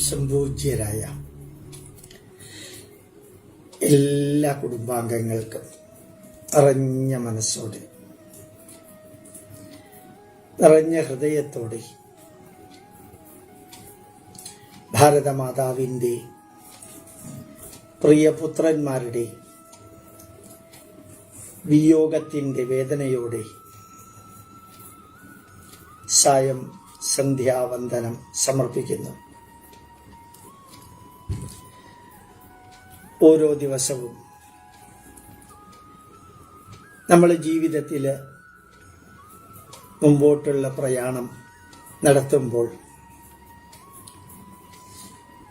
സംപൂജ്യരായ എല്ലാ കുടുംബാംഗങ്ങൾക്കും നിറഞ്ഞ മനസ്സോടെ നിറഞ്ഞ ഹൃദയത്തോടെ ഭാരതമാതാവിൻ്റെ പ്രിയപുത്രന്മാരുടെ വിയോഗത്തിൻ്റെ വേദനയോടെ സായം സന്ധ്യാവന്ദനം സമർപ്പിക്കുന്നു. ഓരോ ദിവസവും നമ്മൾ ജീവിതത്തിൽ മുമ്പോട്ടുള്ള പ്രയാണം നടത്തുമ്പോൾ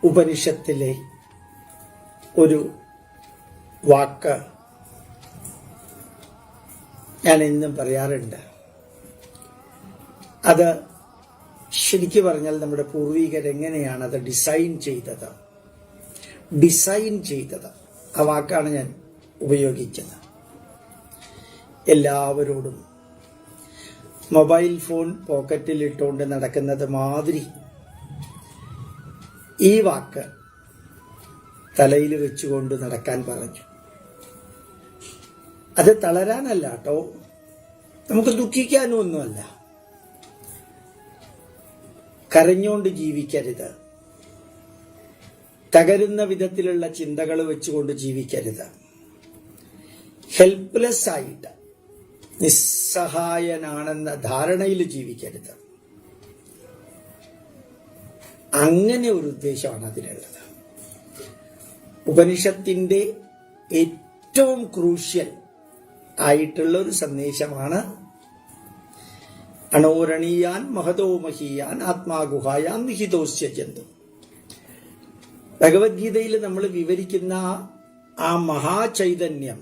ഉപനിഷത്തിലെ ഒരു വാക്ക് ഞാൻ എന്നും പറയാറുണ്ട്. അത് ശരിക്കു പറഞ്ഞാൽ നമ്മുടെ പൂർവികരെങ്ങനെയാണ് അത് ഡിസൈൻ ചെയ്തത്. ആ വാക്കാണ് ഞാൻ ഉപയോഗിക്കുന്നത്. എല്ലാവരോടും മൊബൈൽ ഫോൺ പോക്കറ്റിൽ ഇട്ടുകൊണ്ട് നടക്കുന്നത് മാതിരി ഈ വാക്ക് തലയിൽ വെച്ചുകൊണ്ട് നടക്കാൻ പറഞ്ഞു. അത് തളരാനല്ല കേട്ടോ, നമുക്ക് ദുഃഖിക്കാനും ഒന്നുമല്ല. കരഞ്ഞുകൊണ്ട് ജീവിക്കരുത്, തകരുന്ന വിധത്തിലുള്ള ചിന്തകൾ വെച്ചുകൊണ്ട് ജീവിക്കരുത്, ഹെൽപ്ലെസ് ആയിട്ട് നിസ്സഹായനാണെന്ന ധാരണയിൽ ജീവിക്കരുത്. അങ്ങനെ ഒരു ഉദ്ദേശമാണ് അതിനുള്ളത്. ഉപനിഷത്തിന്റെ ഏറ്റവും ക്രൂഷ്യൽ ആയിട്ടുള്ള ഒരു സന്ദേശമാണ് അണോരണീയാൻ മഹതോ മഹീയാൻ ആത്മാഗുഹായാൻ നിഹിതോസ്യ ജന്തു. ഭഗവത്ഗീതയിൽ നമ്മൾ വിവരിക്കുന്ന ആ മഹാചൈതന്യം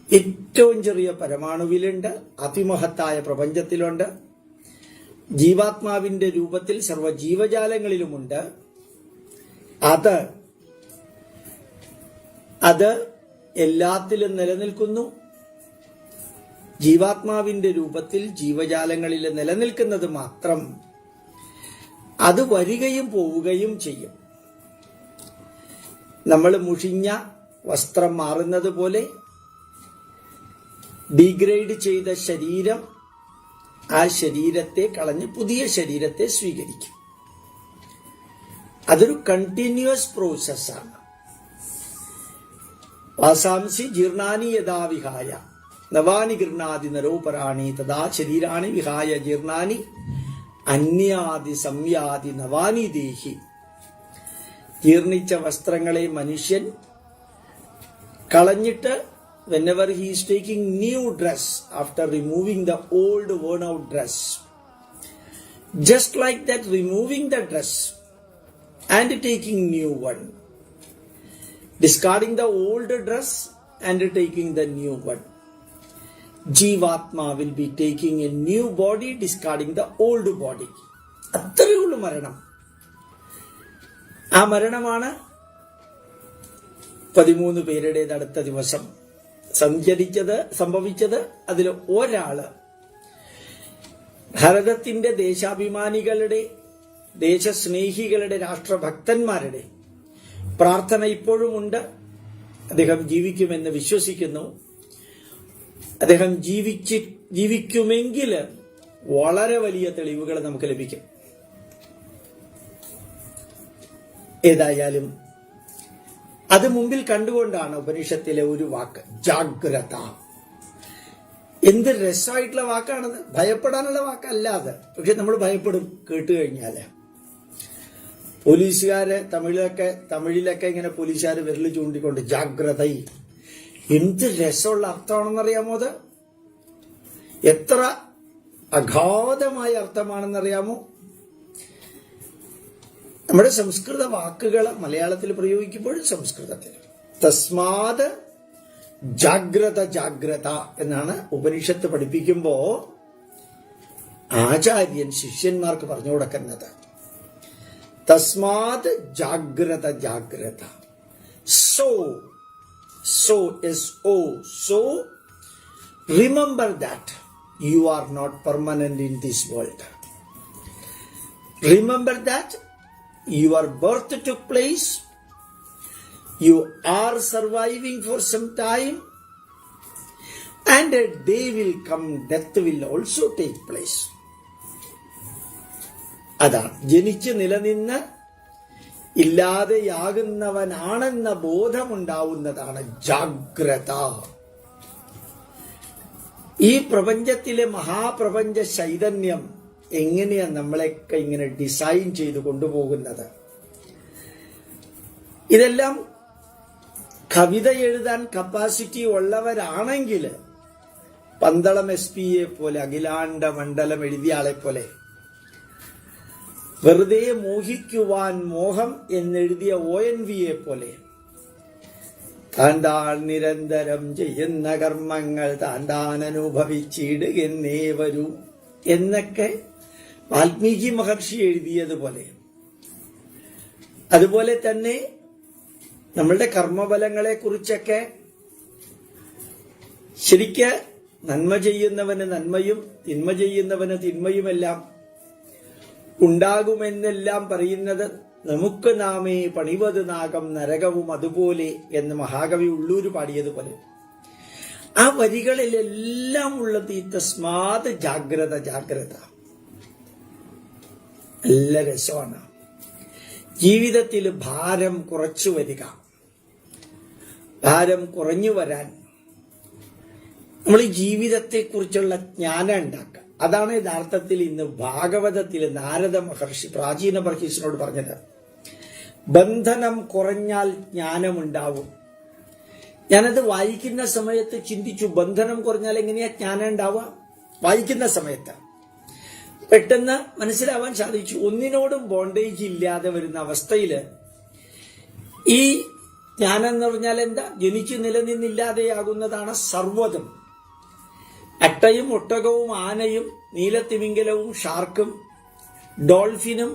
ഏറ്റവും ചെറിയ പരമാണുവിലുണ്ട്, അതിമഹത്തായ പ്രപഞ്ചത്തിലുണ്ട്, ജീവാത്മാവിന്റെ രൂപത്തിൽ സർവ്വ ജീവജാലങ്ങളിലുമുണ്ട്. അത് എല്ലാത്തിലും നിലനിൽക്കുന്നു. ജീവാത്മാവിന്റെ രൂപത്തിൽ ജീവജാലങ്ങളിൽ നിലനിൽക്കുന്നത് മാത്രം അത് വരികയും പോവുകയും ചെയ്യും. നമ്മൾ മുഷിഞ്ഞ വസ്ത്രം മാറുന്നത് പോലെ ഡീഗ്രേഡ് ചെയ്ത ശരീരം ആ ശരീരത്തെ കളഞ്ഞ് പുതിയ ശരീരത്തെ സ്വീകരിക്കും. അതൊരു കണ്ടിന്യൂസ് പ്രോസസ്സാണ്. വാസാംസി ജീർണാനി യഥാ വിഹായ നവാനി ഗൃഹാതി നരോപരാണി തഥാ ശരീരാണി വിഹായ ജീർണാനി അന്യാദി സംയാദി നവാനി ദേഹി. ജീർണിച്ച വസ്ത്രങ്ങളെ മനുഷ്യൻ കളഞ്ഞിട്ട് whenever he is taking new dress after removing the old worn out dress, just like that, removing the dress and taking new one, discarding the old dress and taking the new one, Jivatma will be taking a new body, discarding the old body. അത്രയുള്ള മരണം. ആ മരണമാണ് 13 പേരുടേത് അടുത്ത ദിവസം സംഭവിച്ചത്. അതിൽ ഒരാള് ഭാരതത്തിന്റെ ദേശാഭിമാനികളുടെ, ദേശസ്നേഹികളുടെ, രാഷ്ട്രഭക്തന്മാരുടെ പ്രാർത്ഥന ഇപ്പോഴുമുണ്ട്. അദ്ദേഹം ജീവിക്കുമെന്ന് വിശ്വസിക്കുന്നു. അദ്ദേഹം ജീവിക്കുമെങ്കിൽ വളരെ വലിയ തെളിവുകൾ നമുക്ക് ലഭിക്കും. ഏതായാലും അത് മുമ്പിൽ കണ്ടുകൊണ്ടാണ് ഉപനിഷത്തിലെ ഒരു വാക്ക് ജാഗ്രത. എന്ത് രസമായിട്ടുള്ള വാക്കാണത്. ഭയപ്പെടാനുള്ള വാക്കല്ല അത്. പക്ഷെ നമ്മൾ ഭയപ്പെടും കേട്ട് കഴിഞ്ഞാല്. പോലീസുകാര് തമിഴിലൊക്കെ ഇങ്ങനെ പോലീസുകാർ വിരൽ ചൂണ്ടിക്കൊണ്ട് ജാഗ്രത, എന്ത് രസമുള്ള അർത്ഥമാണെന്നറിയാമോ? അത് എത്ര അഗാധമായ അർത്ഥമാണെന്നറിയാമോ? നമ്മുടെ സംസ്കൃത വാക്കുകൾ മലയാളത്തിൽ പ്രയോഗിക്കുമ്പോഴും സംസ്കൃതത്തിൽ തസ്മാത് ജാഗ്രത എന്നാണ് ഉപനിഷത്ത് പഠിപ്പിക്കുമ്പോ ആചാര്യൻ ശിഷ്യന്മാർക്ക് പറഞ്ഞു കൊടുക്കുന്നത്. തസ്മാത് ജാഗ്രത. So remember that you are not permanent in this world. Remember that your birth took place, you are surviving for some time, and a day will come, death will also take place. അതാണ് ജനിച്ച് നിലനിന്ന് ഇല്ലാതെയാകുന്നവനാണെന്ന ബോധമുണ്ടാവുന്നതാണ് ജാഗ്രത. ഈ പ്രപഞ്ചത്തിലെ മഹാപ്രപഞ്ച ചൈതന്യം എങ്ങനെയാ നമ്മളെയൊക്കെ ഇങ്ങനെ ഡിസൈൻ ചെയ്ത് കൊണ്ടുപോകുന്നത്? ഇതെല്ലാം കവിത എഴുതാൻ കപ്പാസിറ്റി ഉള്ളവരാണെങ്കിൽ പന്തളം SP പോലെ, അഖിലാണ്ട മണ്ഡലം എഴുതിയ ആളെ പോലെ, വെറുതെ മോഹിക്കുവാൻ മോഹം എന്നെഴുതിയ ONV പോലെ, താൻ നിരന്തരം ചെയ്യുന്ന കർമ്മങ്ങൾ താൻ അനുഭവിച്ചിടുകെന്നേ വരൂ എന്നൊക്കെ വാൽമീകി മഹർഷി എഴുതിയതുപോലെ, അതുപോലെ തന്നെ നമ്മളുടെ കർമ്മഫലങ്ങളെ കുറിച്ചൊക്കെ ശരിക്ക് നന്മ ചെയ്യുന്നവന് നന്മയും തിന്മ ചെയ്യുന്നവന് തിന്മയുമെല്ലാം ഉണ്ടാകുമെന്നെല്ലാം പറയുന്നത് നമുക്ക് നാമേ പണിവത് നാഗം നരകവും അതുപോലെ എന്ന് മഹാകവി ഉള്ളൂര് പാടിയതുപോലെ, ആ വരികളിലെല്ലാം ഉള്ളത് ഈ തസ്മാത് ജാഗ്രത ജാഗ്രത. നല്ല രസമാണ്. ജീവിതത്തിൽ ഭാരം കുറച്ചു വരിക, ഭാരം കുറഞ്ഞു വരാൻ നമ്മൾ ഈ ജീവിതത്തെക്കുറിച്ചുള്ള ജ്ഞാനം ഉണ്ടാക്കുക. അതാണ് യഥാർത്ഥത്തിൽ ഇന്ന് ഭാഗവതത്തിൽ നാരദ മഹർഷി പ്രാചീന മഹർഷിനോട് പറഞ്ഞത്. ബന്ധനം കുറഞ്ഞാൽ ജ്ഞാനമുണ്ടാവും. ഞാനത് വായിക്കുന്ന സമയത്ത് ചിന്തിച്ചു, ബന്ധനം കുറഞ്ഞാൽ എങ്ങനെയാ ജ്ഞാനം ഉണ്ടാവുക? വായിക്കുന്ന സമയത്ത് പെട്ടെന്ന് മനസ്സിലാവാൻ സാധിച്ചു. ഒന്നിനോടും ബോണ്ടേജ് ഇല്ലാതെ വരുന്ന അവസ്ഥയില് ഈ ജ്ഞാനം എന്ന് പറഞ്ഞാൽ എന്താ? ജനിച്ചു നിലനിന്നില്ലാതെയാകുന്നതാണ് സർവ്വതും. അട്ടയും ഒട്ടകവും ആനയും നീലത്തിമിംഗലവും ഷാർക്കും ഡോൾഫിനും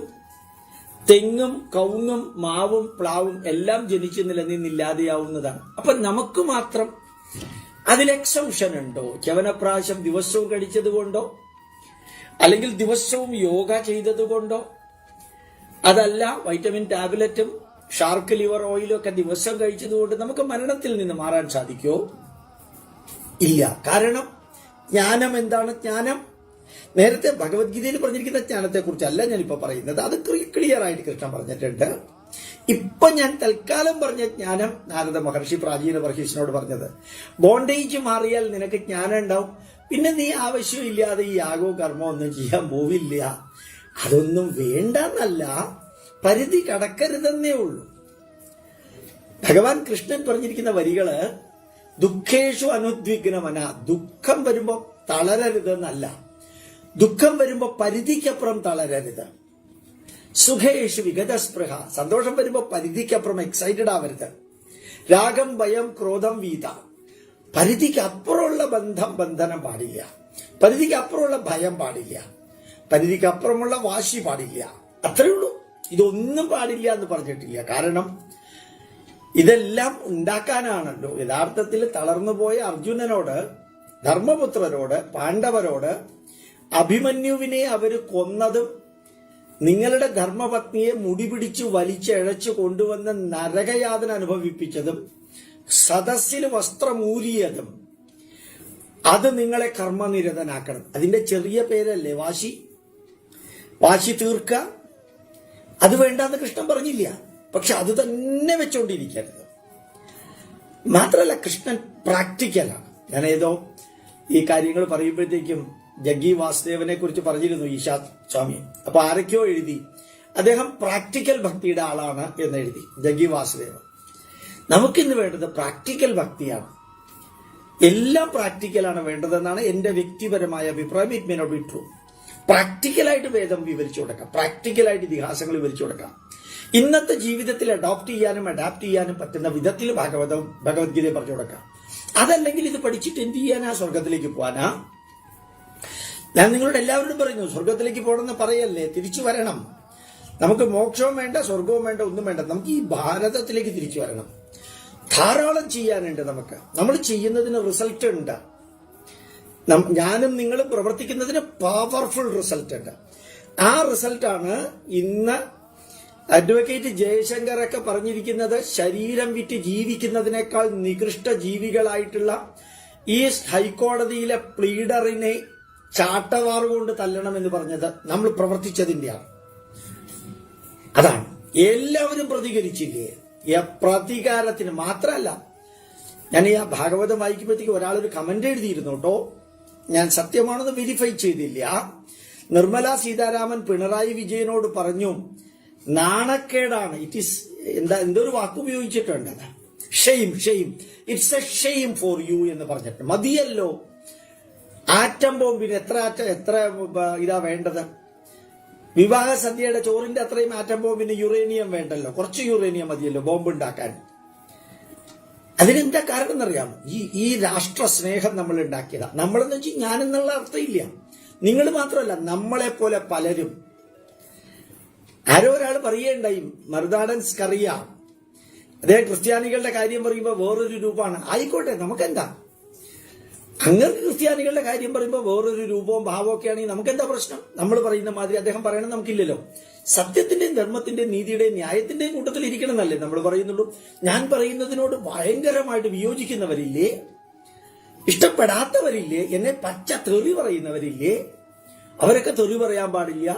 തെങ്ങും കവുങ്ങും മാവും പ്ലാവും എല്ലാം ജനിച്ചു നിലനിന്നില്ലാതെയാവുന്നതാണ്. അപ്പൊ നമുക്ക് മാത്രം അതിൽ എക്സംഷൻ ഉണ്ടോ? ചവനപ്രാശം ദിവസവും കഴിച്ചത് കൊണ്ടോ, അല്ലെങ്കിൽ ദിവസവും യോഗ ചെയ്തത് കൊണ്ടോ, അതല്ല വൈറ്റമിൻ ടാബ്ലറ്റും ഷാർക്ക് ലിവർ ഓയിലും ഒക്കെ ദിവസം കഴിച്ചതുകൊണ്ട് നമുക്ക് മരണത്തിൽ നിന്ന് മാറാൻ സാധിക്കുമോ? ഇല്ല. കാരണം ജ്ഞാനം എന്താണ്? ജ്ഞാനം നേരത്തെ ഭഗവത്ഗീതയിൽ പറഞ്ഞിരിക്കുന്ന ജ്ഞാനത്തെ കുറിച്ചല്ല ഞാനിപ്പോ പറയുന്നത്. അത് ക്ലിയർ ആയിട്ട് കൃഷ്ണൻ പറഞ്ഞിട്ടുണ്ട്. ഇപ്പൊ ഞാൻ തൽക്കാലം പറഞ്ഞ ജ്ഞാനം നാരദ മഹർഷി പ്രാചീന മഹർഷിനോട് പറഞ്ഞത്, ബോണ്ടേജ് മാറിയാൽ നിനക്ക് ജ്ഞാനം ഉണ്ടാവും. പിന്നെ നീ ആവശ്യമില്ലാതെ ഈ യാഗവും കർമ്മവും ഒന്നും ചെയ്യാൻ പോവില്ല. അതൊന്നും വേണ്ടെന്നല്ല, പരിധി കടക്കരുതെന്നേ ഉള്ളൂ. ഭഗവാൻ കൃഷ്ണൻ പറഞ്ഞിരിക്കുന്ന വരികള് ദുഃഖേഷു അനുദ്വിഗ്നമന, ദുഃഖം വരുമ്പോ തളരരുതെന്നല്ല, ദുഃഖം വരുമ്പോ പരിധിക്കപ്പുറം തളരരുത്. സുഖേഷു വിഗതസ്പൃഹ, സന്തോഷം വരുമ്പോ പരിധിക്കപ്പുറം എക്സൈറ്റഡ് ആവരുത്. രാഗം ഭയം ക്രോധം വീത, പരിധിക്ക് അപ്പുറമുള്ള ബന്ധനം പാടില്ല, പരിധിക്ക് അപ്പുറമുള്ള ഭയം പാടില്ല, പരിധിക്ക് അപ്പുറമുള്ള വാശി പാടില്ല. അത്രേ ഉള്ളൂ. ഇതൊന്നും പാടില്ല എന്ന് പറഞ്ഞിട്ടില്ല. കാരണം ഇതെല്ലാം ഉണ്ടാക്കാനാണല്ലോ. യഥാർത്ഥത്തിൽ തളർന്നുപോയ അർജുനനോട്, ധർമ്മപുത്രരോട്, പാണ്ഡവരോട് അഭിമന്യുവിനെ അവര് കൊന്നതും നിങ്ങളുടെ ധർമ്മപത്നിയെ മുടിപിടിച്ചു വലിച്ചഴച്ചു കൊണ്ടുവന്ന് നരകയാതന അനുഭവിപ്പിച്ചതും സദസ്സിൽ വസ്ത്രമൂരിയതും, അത് നിങ്ങളെ കർമ്മനിരതനാക്കണം. അതിന്റെ ചെറിയ പേരല്ലേ വാശി. വാശി തീർക്ക, അത് വേണ്ടെന്ന് കൃഷ്ണൻ പറഞ്ഞില്ല. പക്ഷെ അത് തന്നെ വെച്ചോണ്ടിരിക്കരുത്. മാത്രമല്ല കൃഷ്ണൻ പ്രാക്ടിക്കലാണ്. ഞാൻ ഏതോ ഈ കാര്യങ്ങൾ പറയുമ്പോഴത്തേക്കും ജഗ്ഗി വാസുദേവനെ കുറിച്ച് പറഞ്ഞിരുന്നു ഈശാ സ്വാമി. അപ്പൊ ആരൊക്കെയോ എഴുതി അദ്ദേഹം പ്രാക്ടിക്കൽ ഭക്തിയുടെ ആളാണ് എന്ന് എഴുതി, ജഗ്ഗി വാസുദേവൻ. നമുക്കിന്ന് വേണ്ടത് പ്രാക്ടിക്കൽ ഭക്തിയാണ്. എല്ലാം പ്രാക്ടിക്കലാണ് വേണ്ടതെന്നാണ് എന്റെ വ്യക്തിപരമായ അഭിപ്രായം. It may not be true. പ്രാക്ടിക്കലായിട്ട് വേദം വിവരിച്ചു കൊടുക്കാം, പ്രാക്ടിക്കലായിട്ട് ഇതിഹാസങ്ങൾ വിവരിച്ചു കൊടുക്കാം. ഇന്നത്തെ ജീവിതത്തിൽ അഡോപ്റ്റ് ചെയ്യാനും അഡാപ്റ്റ് ചെയ്യാനും പറ്റുന്ന വിധത്തിൽ ഭഗവത്ഗീതയെ പറഞ്ഞു കൊടുക്കാം. അതല്ലെങ്കിൽ ഇത് പഠിച്ചിട്ട് എന്ത് ചെയ്യാനാ? സ്വർഗത്തിലേക്ക് പോവാനാ? ഞാൻ നിങ്ങളോട് എല്ലാവരോടും പറയുന്നു, സ്വർഗത്തിലേക്ക് പോകണമെന്ന് പറയല്ലേ, തിരിച്ചു വരണം. നമുക്ക് മോക്ഷവും വേണ്ട, സ്വർഗവും വേണ്ട, ഒന്നും വേണ്ട. നമുക്ക് ഈ ഭാരതത്തിലേക്ക് തിരിച്ചു വരണം. ധാരാളം ചെയ്യാനുണ്ട് നമുക്ക്. നമ്മൾ ചെയ്യുന്നതിന് റിസൾട്ട് ഉണ്ട്. ഞാനും നിങ്ങളും പ്രവർത്തിക്കുന്നതിന് പവർഫുൾ റിസൾട്ട് ഉണ്ട്. ആ റിസൾട്ടാണ് ഇന്ന് അഡ്വക്കേറ്റ് ജയശങ്കറൊക്കെ പറഞ്ഞിരിക്കുന്നത് ശരീരം വിറ്റ് ജീവിക്കുന്നതിനേക്കാൾ നികൃഷ്ട ജീവികളായിട്ടുള്ള ഈ ഹൈക്കോടതിയിലെ പ്ലീഡറിനെ ചാട്ടവാറ് കൊണ്ട് തല്ലണമെന്ന് പറഞ്ഞത് നമ്മൾ പ്രവർത്തിച്ചതിന്റെയാണ്. അതാണ് എല്ലാവരും പ്രതികരിച്ചില്ലേ? പ്രതികാരത്തിന് മാത്രമല്ല, ഞാൻ ഈ ഭാഗവതം വായിക്കുമ്പോഴത്തേക്ക് ഒരാളൊരു കമന്റ് എഴുതിയിരുന്നു കേട്ടോ. ഞാൻ സത്യമാണെന്ന് വെരിഫൈ ചെയ്തില്ല. നിർമ്മല സീതാരാമൻ പിണറായി വിജയനോട് പറഞ്ഞു, നാണക്കേടാണ്, ഇറ്റ് ഈസ് എന്തൊരു വാക്ക് ഉപയോഗിച്ചിട്ടുണ്ട്, shame, it's A shame for you എന്ന് പറഞ്ഞിട്ട്. മതിയല്ലോ, ആറ്റം ബോംബിന് എത്ര ഇതാ വേണ്ടത്? വിവാഹ സദ്യയുടെ ചോറിന്റെ അത്രയും ആറ്റം ബോംബിന് യുറേനിയം വേണ്ടല്ലോ, കുറച്ച് യുറേനിയം മതിയല്ലോ ബോംബ് ഉണ്ടാക്കാൻ. അതിനെന്താ കാരണം എന്നറിയാമോ? ഈ രാഷ്ട്ര സ്നേഹം നമ്മൾ ഉണ്ടാക്കിയതാ. നമ്മളെന്ന് വെച്ചാൽ ഞാനെന്നുള്ള അർത്ഥമില്ല, നിങ്ങൾ മാത്രമല്ല, നമ്മളെ പോലെ പലരും. ആരോ ഒരാൾ പറയുകയുണ്ടായി, മറുനാടൻ സ്കറിയ, അദ്ദേഹം ക്രിസ്ത്യാനികളുടെ കാര്യം പറയുമ്പോൾ വേറൊരു രൂപമാണ്. ആയിക്കോട്ടെ, നമുക്കെന്താ, അങ്ങനെ ക്രിസ്ത്യാനികളുടെ കാര്യം പറയുമ്പോൾ വേറൊരു രൂപവും ഭാവവും ഒക്കെ ആണെങ്കിൽ നമുക്കെന്താ പ്രശ്നം? നമ്മൾ പറയുന്ന മാതിരി അദ്ദേഹം പറയണം നമുക്കില്ലല്ലോ. സത്യത്തിന്റെയും ധർമ്മത്തിന്റെയും നീതിയുടെയും ന്യായത്തിന്റെയും കൂട്ടത്തിൽ ഇരിക്കണം എന്നല്ലേ നമ്മൾ പറയുന്നുള്ളൂ. ഞാൻ പറയുന്നതിനോട് ഭയങ്കരമായിട്ട് വിയോജിക്കുന്നവരില്ലേ, ഇഷ്ടപ്പെടാത്തവരില്ലേ, എന്നെ പച്ച തെറി പറയുന്നവരില്ലേ, അവരൊക്കെ തെറി പറയാൻ പാടില്ല,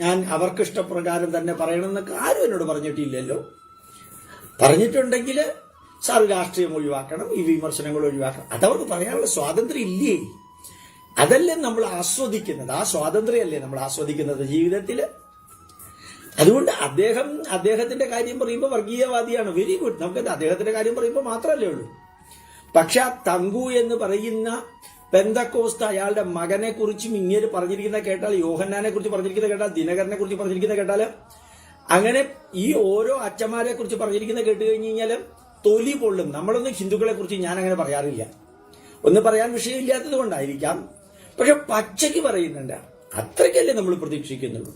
ഞാൻ അവർക്ക് ഇഷ്ടപ്രകാരം തന്നെ പറയണമെന്നൊക്കെ ആരും എന്നോട് പറഞ്ഞിട്ടില്ലല്ലോ. പറഞ്ഞിട്ടുണ്ടെങ്കിൽ സാർ രാഷ്ട്രീയം ഒഴിവാക്കണം, ഈ വിമർശനങ്ങൾ ഒഴിവാക്കണം, അതവർക്ക് പറയാനുള്ള സ്വാതന്ത്ര്യം ഇല്ലേ? അതല്ലേ നമ്മൾ ആസ്വദിക്കുന്നത്, ആ സ്വാതന്ത്ര്യമല്ലേ നമ്മൾ ആസ്വദിക്കുന്നത് ജീവിതത്തില്. അതുകൊണ്ട് അദ്ദേഹത്തിന്റെ കാര്യം പറയുമ്പോൾ വർഗീയവാദിയാണ്, വെരി ഗുഡ്, നമുക്ക് അദ്ദേഹത്തിന്റെ കാര്യം പറയുമ്പോൾ മാത്രമല്ലേ ഉള്ളൂ. പക്ഷെ ആ തങ്കു എന്ന് പറയുന്ന പെന്തക്കോസ്ത അയാളുടെ മകനെ കുറിച്ചും ഇങ്ങനെ പറഞ്ഞിരിക്കുന്ന കേട്ടാൽ, യോഹന്നാനെ കുറിച്ച് പറഞ്ഞിരിക്കുന്ന കേട്ടാൽ, ദിനകരനെ കുറിച്ച് പറഞ്ഞിരിക്കുന്ന കേട്ടാല്, അങ്ങനെ ഈ ഓരോ അച്ഛന്മാരെ കുറിച്ച് പറഞ്ഞിരിക്കുന്ന കേട്ട് കഴിഞ്ഞു കഴിഞ്ഞാല് തൊലി പൊള്ളും. നമ്മളൊന്നും ഹിന്ദുക്കളെ കുറിച്ച് ഞാൻ അങ്ങനെ പറയാറില്ല, ഒന്ന് പറയാൻ വിഷയമില്ലാത്തത് കൊണ്ടായിരിക്കാം. പക്ഷെ പച്ചയ്ക്ക് പറയുന്നുണ്ട്, അത്രയ്ക്കല്ലേ നമ്മൾ പ്രതീക്ഷിക്കുന്നുള്ളൂ.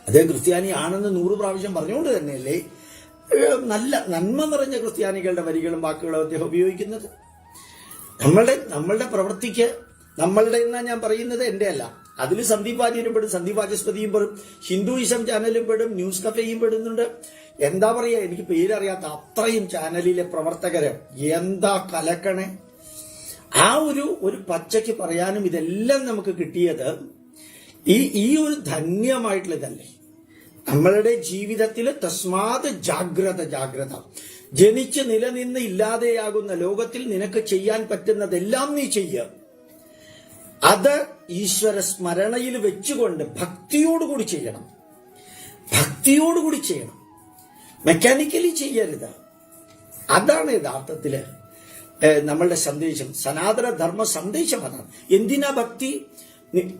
അദ്ദേഹം ക്രിസ്ത്യാനി ആണെന്ന് 100 പ്രാവശ്യം പറഞ്ഞുകൊണ്ട് തന്നെയല്ലേ നല്ല നന്മ നിറഞ്ഞ ക്രിസ്ത്യാനികളുടെ വരികളും വാക്കുകളും അദ്ദേഹം ഉപയോഗിക്കുന്നത്. നമ്മളുടെ പ്രവൃത്തിക്ക്, നമ്മളുടെ എന്നാ ഞാൻ പറയുന്നത്, എന്റെ അല്ല, അതിൽ സന്ദീപ് വാര്യരും പെടും, സന്ദീപ് വാചസ്പതിയും പെടും, ഹിന്ദുയിസം ചാനലും പെടും, ന്യൂസ് കഫേയും പെടുന്നുണ്ട്. എന്താ പറയാ, എനിക്ക് പേരറിയാത്ത അത്രയും ചാനലിലെ പ്രവർത്തകര് എന്താ കലക്കണേ. ആ ഒരു പച്ചയ്ക്ക് പറയാനും ഇതെല്ലാം നമുക്ക് കിട്ടിയത് ഈ ഒരു ധന്യമായിട്ടുള്ളതല്ലേ. നമ്മളുടെ ജീവിതത്തിൽ തസ്മാത് ജാഗ്രത, ജനിച്ച് നിലനിന്ന് ഇല്ലാതെയാകുന്ന ലോകത്തിൽ നിനക്ക് ചെയ്യാൻ പറ്റുന്നതെല്ലാം നീ ചെയ്യുക. അത് ഈശ്വര സ്മരണയിൽ വെച്ചുകൊണ്ട് ഭക്തിയോടുകൂടി ചെയ്യണം, മെക്കാനിക്കലി ചെയ്യരുത്. അതാണ് യഥാർത്ഥത്തില് നമ്മളുടെ സന്ദേശം, സനാതന ധർമ്മ സന്ദേശം അതാണ്. എന്തിനാ ഭക്തി?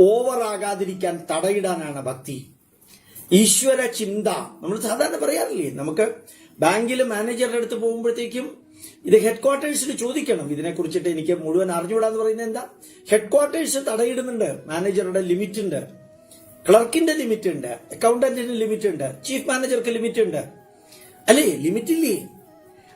ഓവറാകാതിരിക്കാൻ തടയിടാനാണ് ഭക്തി. ഈശ്വര ചിന്ത നമ്മൾ സാധാരണ പറയാറില്ലേ, നമുക്ക് ബാങ്കിൽ മാനേജറുടെ അടുത്ത് പോകുമ്പോഴത്തേക്കും ഇത് ഹെഡ് ക്വാർട്ടേഴ്സിൽ ചോദിക്കണം, ഇതിനെക്കുറിച്ചിട്ട് എനിക്ക് മുഴുവൻ അറിഞ്ഞുകൂടാന്ന് പറയുന്നത് എന്താ? ഹെഡ് ക്വാർട്ടേഴ്സ് തടയിടുന്നുണ്ട്. മാനേജറുടെ ലിമിറ്റ് ഉണ്ട്, ക്ലർക്കിന്റെ ലിമിറ്റ് ഉണ്ട്, അക്കൗണ്ടന്റിന് ലിമിറ്റ് ഉണ്ട്, ചീഫ് മാനേജർക്ക് ലിമിറ്റ് ഉണ്ട്, അല്ലേ? ലിമിറ്റ് ഇല്ലേ?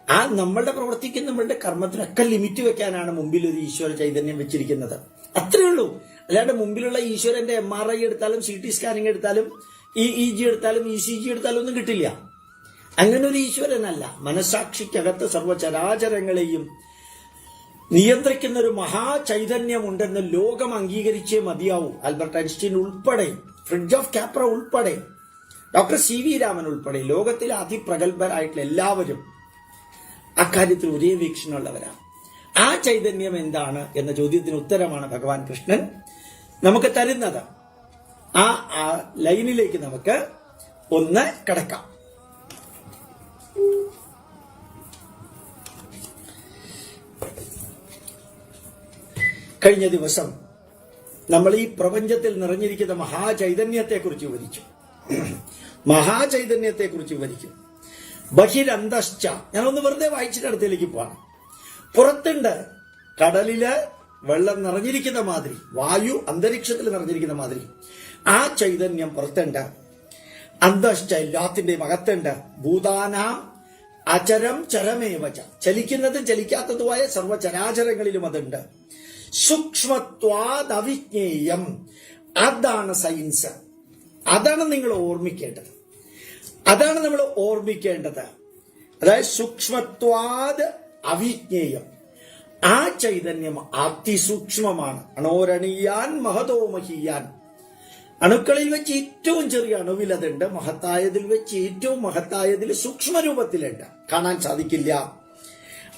ആ നമ്മളുടെ പ്രവർത്തിക്കുന്ന നമ്മളുടെ കർമ്മത്തിനൊക്കെ ലിമിറ്റ് വെക്കാനാണ് മുമ്പിൽ ഒരു ഈശ്വര ചൈതന്യം വെച്ചിരിക്കുന്നത്. അത്രേ ഉള്ളൂ. അല്ലാണ്ട് മുമ്പിലുള്ള ഈശ്വരന്റെ MRI എടുത്താലും CT സ്കാനിങ് എടുത്താലും EEG എടുത്താലും ECG എടുത്താലും ഒന്നും കിട്ടില്ല. അങ്ങനെ ഒരു ഈശ്വരനല്ല. മനസാക്ഷിക്കകത്ത് സർവചരാചരങ്ങളെയും നിയന്ത്രിക്കുന്ന ഒരു മഹാചൈതന്യമുണ്ടെന്ന് ലോകം അംഗീകരിച്ചേ മതിയാവൂ. ആൽബർട്ട് ഐൻസ്റ്റീൻ ഉൾപ്പെടെ, ഫ്രിഡ്ജ് ഓഫ് കാപ്ര ഉൾപ്പെടെ, ഡോക്ടർ CV രാമൻ ഉൾപ്പെടെ ലോകത്തിലെ അതിപ്രഗത്ഭരായിട്ടുള്ള എല്ലാവരും അക്കാര്യത്തിൽ ഒരേ വീക്ഷണമുള്ളവരാണ്. ആ ചൈതന്യം എന്താണ് എന്ന ചോദ്യത്തിന് ഉത്തരമാണ് ഭഗവാൻ കൃഷ്ണൻ നമുക്ക് തരുന്നത്. ആ ലൈനിലേക്ക് നമുക്ക് ഒന്ന് കടക്കാം. കഴിഞ്ഞ ദിവസം നമ്മൾ ഈ പ്രപഞ്ചത്തിൽ നിറഞ്ഞിരിക്കുന്ന മഹാചൈതന്യത്തെക്കുറിച്ച് വിവരിക്കും. ബഹിരന്തശ്ച, ഞാനൊന്ന് വെറുതെ വായിച്ചിട്ട് അടുത്തേക്ക് പോവാണ്. പുറത്തുണ്ട്, കടലില് വെള്ളം നിറഞ്ഞിരിക്കുന്ന മാതിരി, വായു അന്തരീക്ഷത്തിൽ നിറഞ്ഞിരിക്കുന്ന മാതിരി ആ ചൈതന്യം പുറത്തുണ്ട്. അന്തശ്ച, എല്ലാത്തിന്റെയും അകത്തുണ്ട്. ഭൂതാനാം അചരം ചരമേവച, ചലിക്കുന്നതും ചലിക്കാത്തതുമായ സർവചരാചരങ്ങളിലും അതുണ്ട്. സൂക്ഷ്മത്വാദ് അവിജ്ഞേയം, അതാണ് സയൻസ്. അതാണ് നിങ്ങൾ ഓർമ്മിക്കേണ്ടത്. അതാണ് നമ്മൾ ഓർമ്മിക്കേണ്ടത്. അതായത് സൂക്ഷ്മത്വാദ് അവിജ്ഞേയം. ആ ചൈതന്യം അതിസൂക്ഷ്മമാണ്. അണോരണീയാൻ മഹതോ മഹീയാൻ. അണുക്കളിൽ വെച്ച് ഏറ്റവും ചെറിയ അണുവിൽ അതുണ്ട്, മഹത്തായതിൽ വെച്ച് ഏറ്റവും മഹത്തായതിൽ സൂക്ഷ്മരൂപത്തിലുണ്ട്, കാണാൻ സാധിക്കില്ല.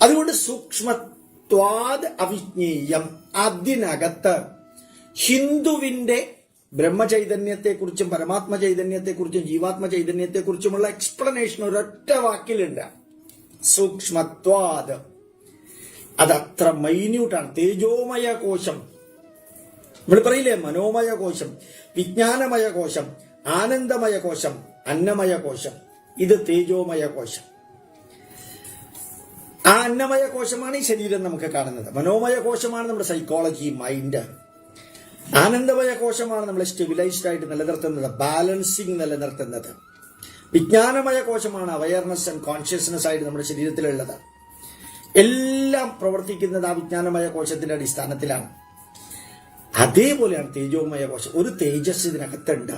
അതുകൊണ്ട് സൂക്ഷ്മത്വാദ് അവിജ്ഞേയം. അതിനകത്ത് ഹിന്ദുവിന്റെ ബ്രഹ്മചൈതന്യത്തെക്കുറിച്ചും പരമാത്മ ചൈതന്യത്തെക്കുറിച്ചും ജീവാത്മ ചൈതന്യത്തെക്കുറിച്ചുമുള്ള എക്സ്പ്ലനേഷൻ ഒരൊറ്റ വാക്കിലുണ്ട്, സൂക്ഷ്മത്വാദ്. അതത്ര മൈന്യൂട്ടാണ്. തേജോമയ കോശം, നമ്മൾ പറയില്ലേ മനോമയ കോശം, വിജ്ഞാനമയ കോശം, ആനന്ദമയ കോശം, അന്നമയ കോശം. ഇത് തേജോമയ കോശം. ആ അന്നമയ കോശമാണ് ഈ ശരീരം നമുക്ക് കാണുന്നത്. മനോമയ കോശമാണ് നമ്മുടെ സൈക്കോളജി, മൈൻഡ്. ആനന്ദമയ കോശമാണ് നമ്മളെ സ്റ്റെബിലൈസ്ഡ് ആയിട്ട് നിലനിർത്തുന്നത്, ബാലൻസിങ് നിലനിർത്തുന്നത്. വിജ്ഞാനമയ കോശമാണ് അവയർനെസ് ആൻഡ് കോൺഷ്യസ്നെസ് ആയിട്ട് നമ്മുടെ ശരീരത്തിലുള്ളത്. എല്ലാം പ്രവർത്തിക്കുന്നത് ആ വിജ്ഞാനമയ കോശത്തിന്റെ അടിസ്ഥാനത്തിലാണ്. അതേപോലെയാണ് തേജോമയ കോശം. ഒരു തേജസ് ഇതിനകത്തുണ്ട്.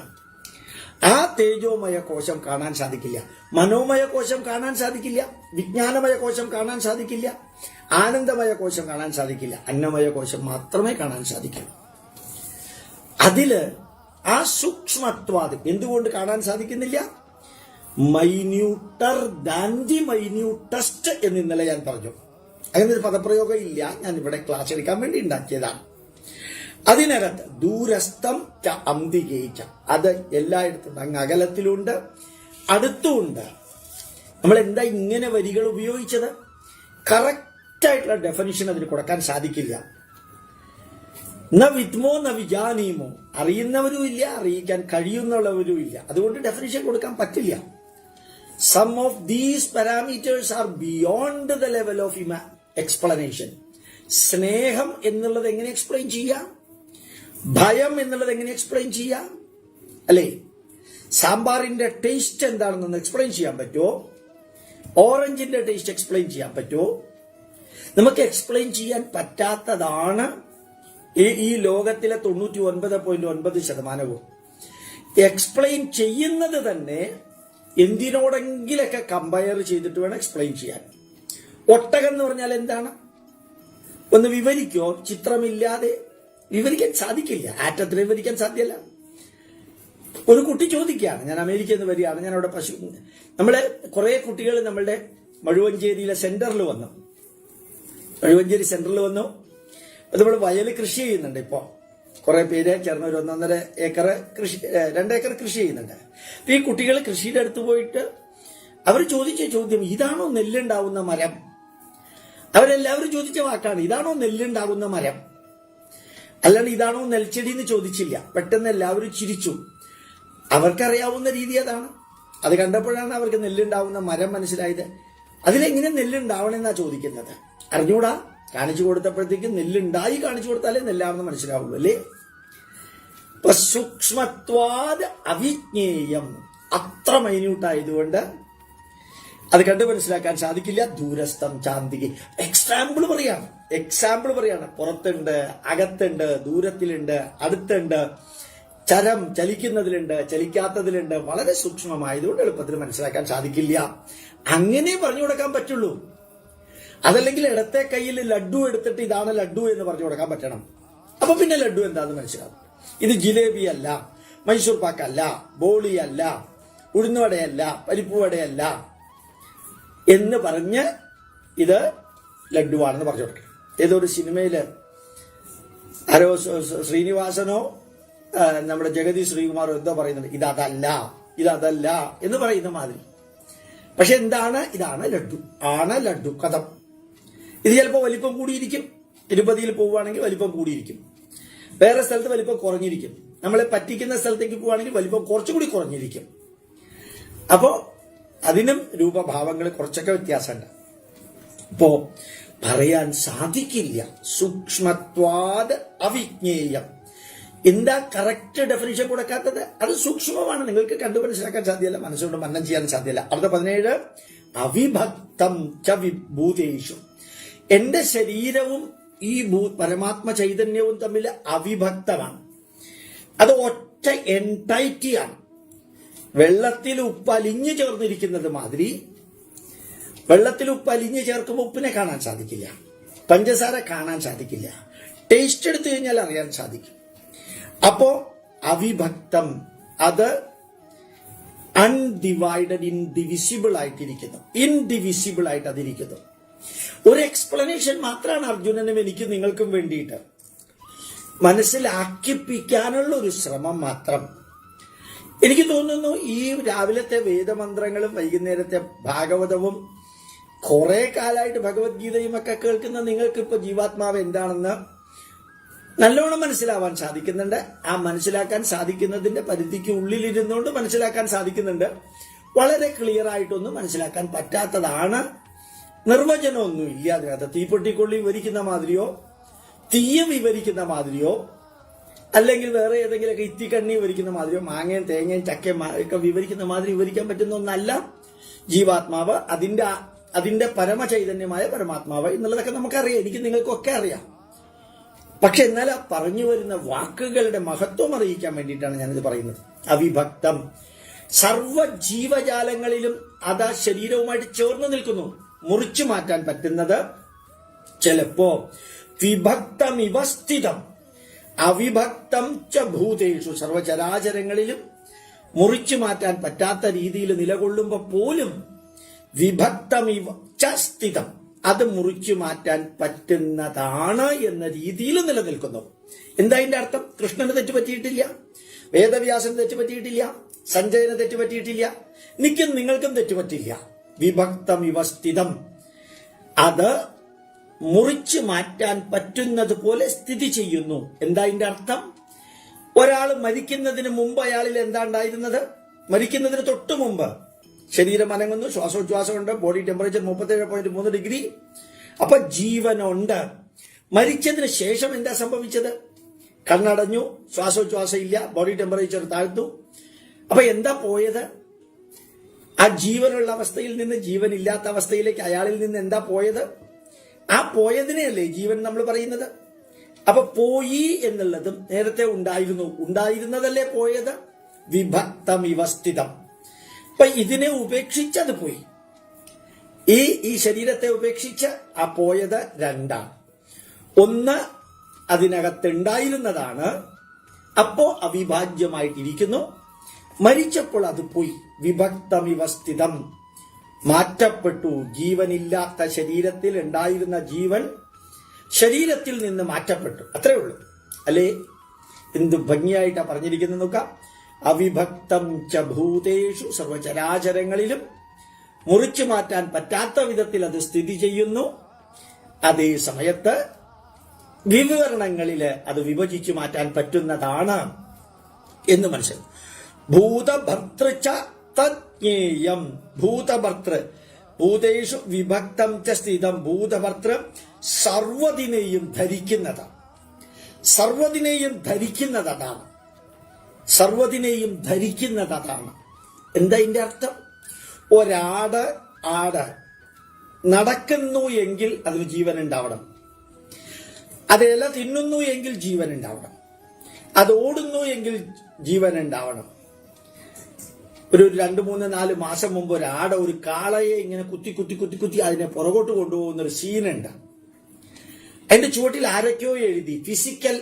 ആ തേജോമയ കോശം കാണാൻ സാധിക്കില്ല, മനോമയ കോശം കാണാൻ സാധിക്കില്ല, വിജ്ഞാനമയ കോശം കാണാൻ സാധിക്കില്ല, ആനന്ദമയ കോശം കാണാൻ സാധിക്കില്ല. അന്നമയ കോശം മാത്രമേ കാണാൻ സാധിക്കുള്ളൂ. അതില് ആ സൂക്ഷ്മത്വാദ് എന്തുകൊണ്ട് കാണാൻ സാധിക്കുന്നില്ല? മൈന്യൂട്ടർ ദാൻ ദി മൈന്യൂട്ടസ്റ്റ് എന്ന് ഇന്നലെ ഞാൻ പറഞ്ഞു. അങ്ങനെ ഒരു പദപ്രയോഗം ഇല്ല, ഞാൻ ഇവിടെ ക്ലാസ് എടുക്കാൻ വേണ്ടി ഉണ്ടാക്കിയതാണ്. അതിനകത്ത് ദൂരസ്ഥം ച അന്തികേച്ച, അത് എല്ലായിടത്തും അങ്ങ് അകലത്തിലുണ്ട്, അടുത്തുമുണ്ട്. നമ്മൾ എന്താ ഇങ്ങനെ വരികൾ ഉപയോഗിച്ചത്? കറക്റ്റായിട്ടുള്ള ഡെഫിനിഷൻ അതിന് കൊടുക്കാൻ സാധിക്കില്ല. ന വിദ്മോ ന വിജാനീമോ, അറിയുന്നവരും ഇല്ല, അറിയിക്കാൻ കഴിയുന്നവരും ഇല്ല. അതുകൊണ്ട് ഡെഫിനിഷൻ കൊടുക്കാൻ പറ്റില്ല. Some of these parameters are beyond the level of explanation. സ്നേഹം എന്നുള്ളത് എങ്ങനെ എക്സ്പ്ലെയിൻ ചെയ്യാം? ഭയം എന്നുള്ളത് എങ്ങനെ എക്സ്പ്ലെയിൻ ചെയ്യാം? അല്ലേ? സാമ്പാറിന്റെ ടേസ്റ്റ് എന്താണെന്ന് എക്സ്പ്ലെയിൻ ചെയ്യാൻ പറ്റുമോ? ഓറഞ്ചിന്റെ ടേസ്റ്റ് എക്സ്പ്ലെയിൻ ചെയ്യാൻ പറ്റുമോ? നമുക്ക് എക്സ്പ്ലെയിൻ ചെയ്യാൻ പറ്റാത്തതാണ് ഈ ലോകത്തിലെ 99.9%. എക്സ്പ്ലെയിൻ ചെയ്യുന്നത് തന്നെ എന്തിനോടെങ്കിലൊക്കെ കമ്പയർ ചെയ്തിട്ട് വേണം എക്സ്പ്ലെയിൻ ചെയ്യാൻ. ഒട്ടകം എന്ന് പറഞ്ഞാൽ എന്താണ്? ഒന്ന് വിവരിക്കോ? ചിത്രമില്ലാതെ വിവരിക്കാൻ സാധിക്കില്ല. ആറ്റത്തിന് വിവരിക്കാൻ സാധ്യമല്ല. ഒരു കുട്ടി ചോദിക്കുകയാണ്, ഞാൻ അമേരിക്കയിൽ നിന്ന് വരികയാണ്, ഞാൻ അവിടെ നമ്മളെ കുറെ കുട്ടികൾ നമ്മളുടെ മഴുവഞ്ചേരിയിലെ സെന്ററിൽ വന്നു. മഴുവഞ്ചേരി സെന്ററിൽ വന്നു. നമ്മൾ വയൽ കൃഷി ചെയ്യുന്നുണ്ട്. ഇപ്പോ കുറെ പേര് ചേർന്ന് ഒരു 1.5 ഏക്കർ കൃഷി, 2 ഏക്കർ കൃഷി ചെയ്യുന്നുണ്ട്. ഈ കുട്ടികൾ കൃഷിയുടെ അടുത്ത് പോയിട്ട് അവർ ചോദിച്ച ചോദ്യം, ഇതാണോ നെല്ലുണ്ടാവുന്ന മരം? അവരെല്ലാവരും ചോദിച്ച വാക്കാണ്, ഇതാണോ നെല്ലുണ്ടാകുന്ന മരം? അല്ലാണ്ട് ഇതാണോ നെൽച്ചെടി എന്ന് ചോദിച്ചില്ല. പെട്ടെന്ന് എല്ലാവരും ചിരിച്ചു. അവർക്കറിയാവുന്ന രീതി അതാണ്. അത് കണ്ടപ്പോഴാണ് അവർക്ക് നെല്ലുണ്ടാവുന്ന മരം മനസ്സിലായത്. അതിലെങ്ങനെ നെല്ലുണ്ടാവണമെന്നാ ചോദിക്കുന്നത്. അറിഞ്ഞൂടാ. കാണിച്ചു കൊടുത്തപ്പോഴത്തേക്കും നെല്ലുണ്ടായി കാണിച്ചു കൊടുത്താലേ നെല്ലാണെന്ന് മനസ്സിലാവുള്ളൂ, അല്ലേ? ഇപ്പൊ സൂക്ഷ്മത്വാദ് അവിജ്ഞേയം, അത്ര മൈന്യൂട്ടായതുകൊണ്ട് അത് കണ്ടു മനസ്സിലാക്കാൻ സാധിക്കില്ല. ദൂരസ്ഥം ചാന്തികി. എക്സാമ്പിൾ പറയാണ്. പുറത്തുണ്ട്, അകത്തുണ്ട്, ദൂരത്തിലുണ്ട്, അടുത്തുണ്ട്, ചലിക്കുന്നതിലുണ്ട്, ചലിക്കാത്തതിലുണ്ട്. വളരെ സൂക്ഷ്മമായതുകൊണ്ട് എളുപ്പത്തിൽ മനസ്സിലാക്കാൻ സാധിക്കില്ല. അങ്ങനെ പറഞ്ഞു കൊടുക്കാൻ പറ്റുള്ളൂ. അതല്ലെങ്കിൽ ഇടത്തെ കയ്യിൽ ലഡ്ഡു എടുത്തിട്ട് ഇതാണ് ലഡ്ഡു എന്ന് പറഞ്ഞു കൊടുക്കാൻ പറ്റണം. അപ്പൊ പിന്നെ ലഡ്ഡു എന്താന്ന് മനസ്സിലാവും. ഇത് ജിലേബി അല്ല, മൈസൂർ പാക്കല്ല, ബോളി അല്ല, ഉഴുന്നുവടയല്ല, പരിപ്പുവടയല്ല എന്ന് പറഞ്ഞ് ഇത് ലഡ്ഡുവാണെന്ന് പറഞ്ഞു കൊടുക്കണം. ഏതോ ഒരു സിനിമയില് ആരോ ശ്രീനിവാസനോ നമ്മുടെ ജഗതി ശ്രീകുമാറോ എന്തോ പറയുന്നുണ്ട്, ഇതല്ല എന്ന് പറയുന്ന മാതിരി. പക്ഷെ എന്താണ്? ഇതാണ് ലഡ്ഡു, ആണ് ലഡ്ഡു കഥം. ഇത് ചിലപ്പോൾ വലിപ്പം കൂടിയിരിക്കും. തിരുപ്പതിയിൽ പോവുകയാണെങ്കിൽ വലിപ്പം കൂടിയിരിക്കും, വേറെ സ്ഥലത്ത് വലിപ്പം കുറഞ്ഞിരിക്കും. നമ്മളെ പറ്റിക്കുന്ന സ്ഥലത്തേക്ക് പോവുകയാണെങ്കിൽ വലിപ്പം കുറച്ചുകൂടി കുറഞ്ഞിരിക്കും. അപ്പോ അതിനും രൂപഭാവങ്ങൾ കുറച്ചൊക്കെ വ്യത്യാസമുണ്ട്. ഇപ്പോ പറയാൻ സാധിക്കില്ല. സൂക്ഷ്മത്വാദ് അവിജ്ഞേയം. എന്താ കറക്റ്റ് ഡെഫിനിഷൻ കൊടുക്കാത്തത്? അത് സൂക്ഷ്മമാണ്, നിങ്ങൾക്ക് കണ്ടു മനസ്സിലാക്കാൻ സാധ്യമല്ല, മനസ്സുകൊണ്ട് മന്നം ചെയ്യാൻ സാധ്യമല്ല. അടുത്ത 17, അവിഭക്തം ച വിഭൂതേഷു. എന്റെ ശരീരവും ഈ പരമാത്മ ചൈതന്യവും തമ്മിൽ അവിഭക്തമാണ്. അത് ഒറ്റ എൻടൈറ്റിയാണ്. വെള്ളത്തിൽ ഉപ്പ് അലിഞ്ഞു ചേർന്നിരിക്കുന്നത് മാതിരി വെള്ളത്തിൽ ഉപ്പ് അലിഞ്ഞു ചേർക്കുമ്പോൾ ഉപ്പിനെ കാണാൻ സാധിക്കില്ല, പഞ്ചസാര കാണാൻ സാധിക്കില്ല, ടേസ്റ്റ് എടുത്തു കഴിഞ്ഞാൽ അറിയാൻ സാധിക്കും. അപ്പോ അവിഭക്തം അത് അൺഡിവൈഡഡ് ഇൻഡിവിസിബിൾ ആയിട്ട് അതിരിക്കുന്നു. ഒരു എക്സ്പ്ലനേഷൻ മാത്രമാണ് അർജുനനും എനിക്കും നിങ്ങൾക്കും വേണ്ടിയിട്ട് മനസ്സിലാക്കിപ്പിക്കാനുള്ള ഒരു ശ്രമം മാത്രം. എനിക്ക് തോന്നുന്നു ഈ രാവിലത്തെ വേദമന്ത്രങ്ങളും വൈകുന്നേരത്തെ ഭാഗവതവും കുറെ കാലമായിട്ട് ഭഗവത്ഗീതയും ഒക്കെ കേൾക്കുന്ന നിങ്ങൾക്ക് ഇപ്പൊ ജീവാത്മാവ് എന്താണെന്ന് നല്ലോണം മനസ്സിലാവാൻ സാധിക്കുന്നുണ്ട്. ആ മനസ്സിലാക്കാൻ സാധിക്കുന്നതിന്റെ പരിധിക്ക് ഉള്ളിലിരുന്നുകൊണ്ട് മനസ്സിലാക്കാൻ സാധിക്കുന്നുണ്ട്. വളരെ ക്ലിയർ ആയിട്ടൊന്നും മനസ്സിലാക്കാൻ പറ്റാത്തതാണ്. നിർവചനമൊന്നും ഇല്ല അതിനകത്ത്. തീപ്പൊട്ടിക്കൊള്ളി വിവരിക്കുന്ന മാതിരിയോ തീയ വിവരിക്കുന്ന മാതിരിയോ അല്ലെങ്കിൽ വേറെ ഏതെങ്കിലുമൊക്കെ ഇത്തിക്കണ്ണി വിവരിക്കുന്ന മാതിരിയോ മാങ്ങയും തേങ്ങയും ചക്കയും ഒക്കെ വിവരിക്കുന്ന മാതിരി വിവരിക്കാൻ പറ്റുന്ന ഒന്നല്ല ജീവാത്മാവ്. അതിന്റെ പരമചൈതന്യമായ പരമാത്മാവ് എന്നുള്ളതൊക്കെ നമുക്കറിയാം, എനിക്ക് നിങ്ങൾക്കൊക്കെ അറിയാം. പക്ഷെ എന്നാൽ ആ പറഞ്ഞു വരുന്ന വാക്കുകളുടെ മഹത്വം അറിയിക്കാൻ വേണ്ടിയിട്ടാണ് ഞാനിത് പറയുന്നത്. അവിഭക്തം സർവ ജീവജാലങ്ങളിലും അത് ശരീരവുമായിട്ട് ചേർന്ന് നിൽക്കുന്നു. മുറിച്ചു മാറ്റാൻ പറ്റുന്നത് ചിലപ്പോ വിഭക്തം ഇവസ്ഥിതം അവിഭക്തം ച ഭൂതേഷു സർവചരാചരങ്ങളിലും മുറിച്ചു മാറ്റാൻ പറ്റാത്ത രീതിയിൽ നിലകൊള്ളുമ്പോൾ പോലും വിഭക്തം ഇവ ച സ്ഥിതം അത് മുറിച്ചു മാറ്റാൻ പറ്റുന്നതാണ് എന്ന രീതിയിൽ നിലനിൽക്കുന്നു. എന്താ അതിന്റെ അർത്ഥം? കൃഷ്ണന് തെറ്റുപറ്റിയിട്ടില്ല, വേദവ്യാസന് തെറ്റുപറ്റിയിട്ടില്ല, സഞ്ജയന് തെറ്റുപറ്റിയിട്ടില്ല, നിങ്ങൾക്കും തെറ്റുപറ്റില്ല. വിഭക്തം ഇവ സ്ഥിതം അത് മുറിച്ചു മാറ്റാൻ പറ്റുന്നത് പോലെ സ്ഥിതി ചെയ്യുന്നു. എന്താ അതിന്റെ അർത്ഥം? ഒരാൾ മരിക്കുന്നതിന് മുമ്പ് അയാളിൽ എന്താ ഉണ്ടായിരുന്നത്? മരിക്കുന്നതിന് തൊട്ടു മുമ്പ് ശരീരം അനങ്ങുന്നു, ശ്വാസോച്ഛ്വാസമുണ്ട്, ബോഡി ടെമ്പറേച്ചർ 37.3 ഡിഗ്രി. അപ്പൊ ജീവനുണ്ട്. മരിച്ചതിന് ശേഷം എന്താ സംഭവിച്ചത്? കണ്ണടഞ്ഞു, ശ്വാസോച്ഛ്വാസം ഇല്ല, ബോഡി ടെമ്പറേച്ചർ താഴ്ന്നു. അപ്പൊ എന്താ പോയത്? ആ ജീവനുള്ള അവസ്ഥയിൽ നിന്ന് ജീവനില്ലാത്ത അവസ്ഥയിലേക്ക് അയാളിൽ നിന്ന് എന്താ പോയത്? ആ പോയതിനെയല്ലേ ജീവൻ നമ്മൾ പറയുന്നത്. അപ്പൊ പോയി എന്നുള്ളതും നേരത്തെ ഉണ്ടായിരുന്നതല്ലേ പോയത്? വിഭക്തം ഇവസ്ഥിതം. അപ്പൊ ഇതിനെ ഉപേക്ഷിച്ചത് പോയി. ഈ ശരീരത്തെ ഉപേക്ഷിച്ച് ആ പോയത് രണ്ടാണ്. ഒന്ന് അതിനകത്തുണ്ടായിരുന്നതാണ്, അപ്പോ അവിഭാജ്യമായിട്ടിരിക്കുന്നു. മരിച്ചപ്പോൾ അത് പോയി. വിഭക്തം ഇവസ്ഥിതം മാറ്റപ്പെട്ടു. ജീവനില്ലാത്ത ശരീരത്തിൽ ഉണ്ടായിരുന്ന ജീവൻ ശരീരത്തിൽ നിന്ന് മാറ്റപ്പെട്ടു. അത്രേ ഉള്ളൂ അല്ലേ? എന്ത് ഭംഗിയായിട്ടാ പറഞ്ഞിരിക്കുന്നത് നോക്കാം. അവിഭക്തം ച ഭൂതേഷു സർവചരാചരങ്ങളിലും മുറിച്ചു മാറ്റാൻ പറ്റാത്ത വിധത്തിൽ അത് സ്ഥിതി ചെയ്യുന്നു. അതേ സമയത്ത് വിവരണങ്ങളില് അത് വിഭജിച്ചു മാറ്റാൻ പറ്റുന്നതാണ് എന്ന് മനസ്സിലാക്കും. ഭൂതഭർത്തൃച്ച തജ്ഞേയം. ഭൂതഭർത്തൃ ഭൂതേഷു വിഭക്തം ച സ്ഥിതം. ഭൂതഭർത്തൃ സർവ്വതിനെയും ധരിക്കുന്നതാണ്. സർവ്വതിനെയും ധരിക്കുന്നതാണ്. സർവ്വതിനെയും ധരിക്കുന്നതാണ്. എന്താ ഇതിന്റെ അർത്ഥം? ഒരാട് നടക്കുന്നു എങ്കിൽ അതിന് ജീവൻ ഉണ്ടാവണം. അത് ഇല തിന്നുന്നു എങ്കിൽ ജീവൻ ഉണ്ടാവണം. അത് ഓടുന്നു എങ്കിൽ ജീവൻ ഉണ്ടാവണം. ഒരു 2, 3, 4 മാസം മുമ്പ് ഒരു കാളയെ ഇങ്ങനെ കുത്തി അതിനെ പുറകോട്ട് കൊണ്ടുപോകുന്ന ഒരു സീനുണ്ട്. അതിന്റെ ചുവട്ടിൽ ആരൊക്കെയോ എഴുതി, ഫിസിക്കൽ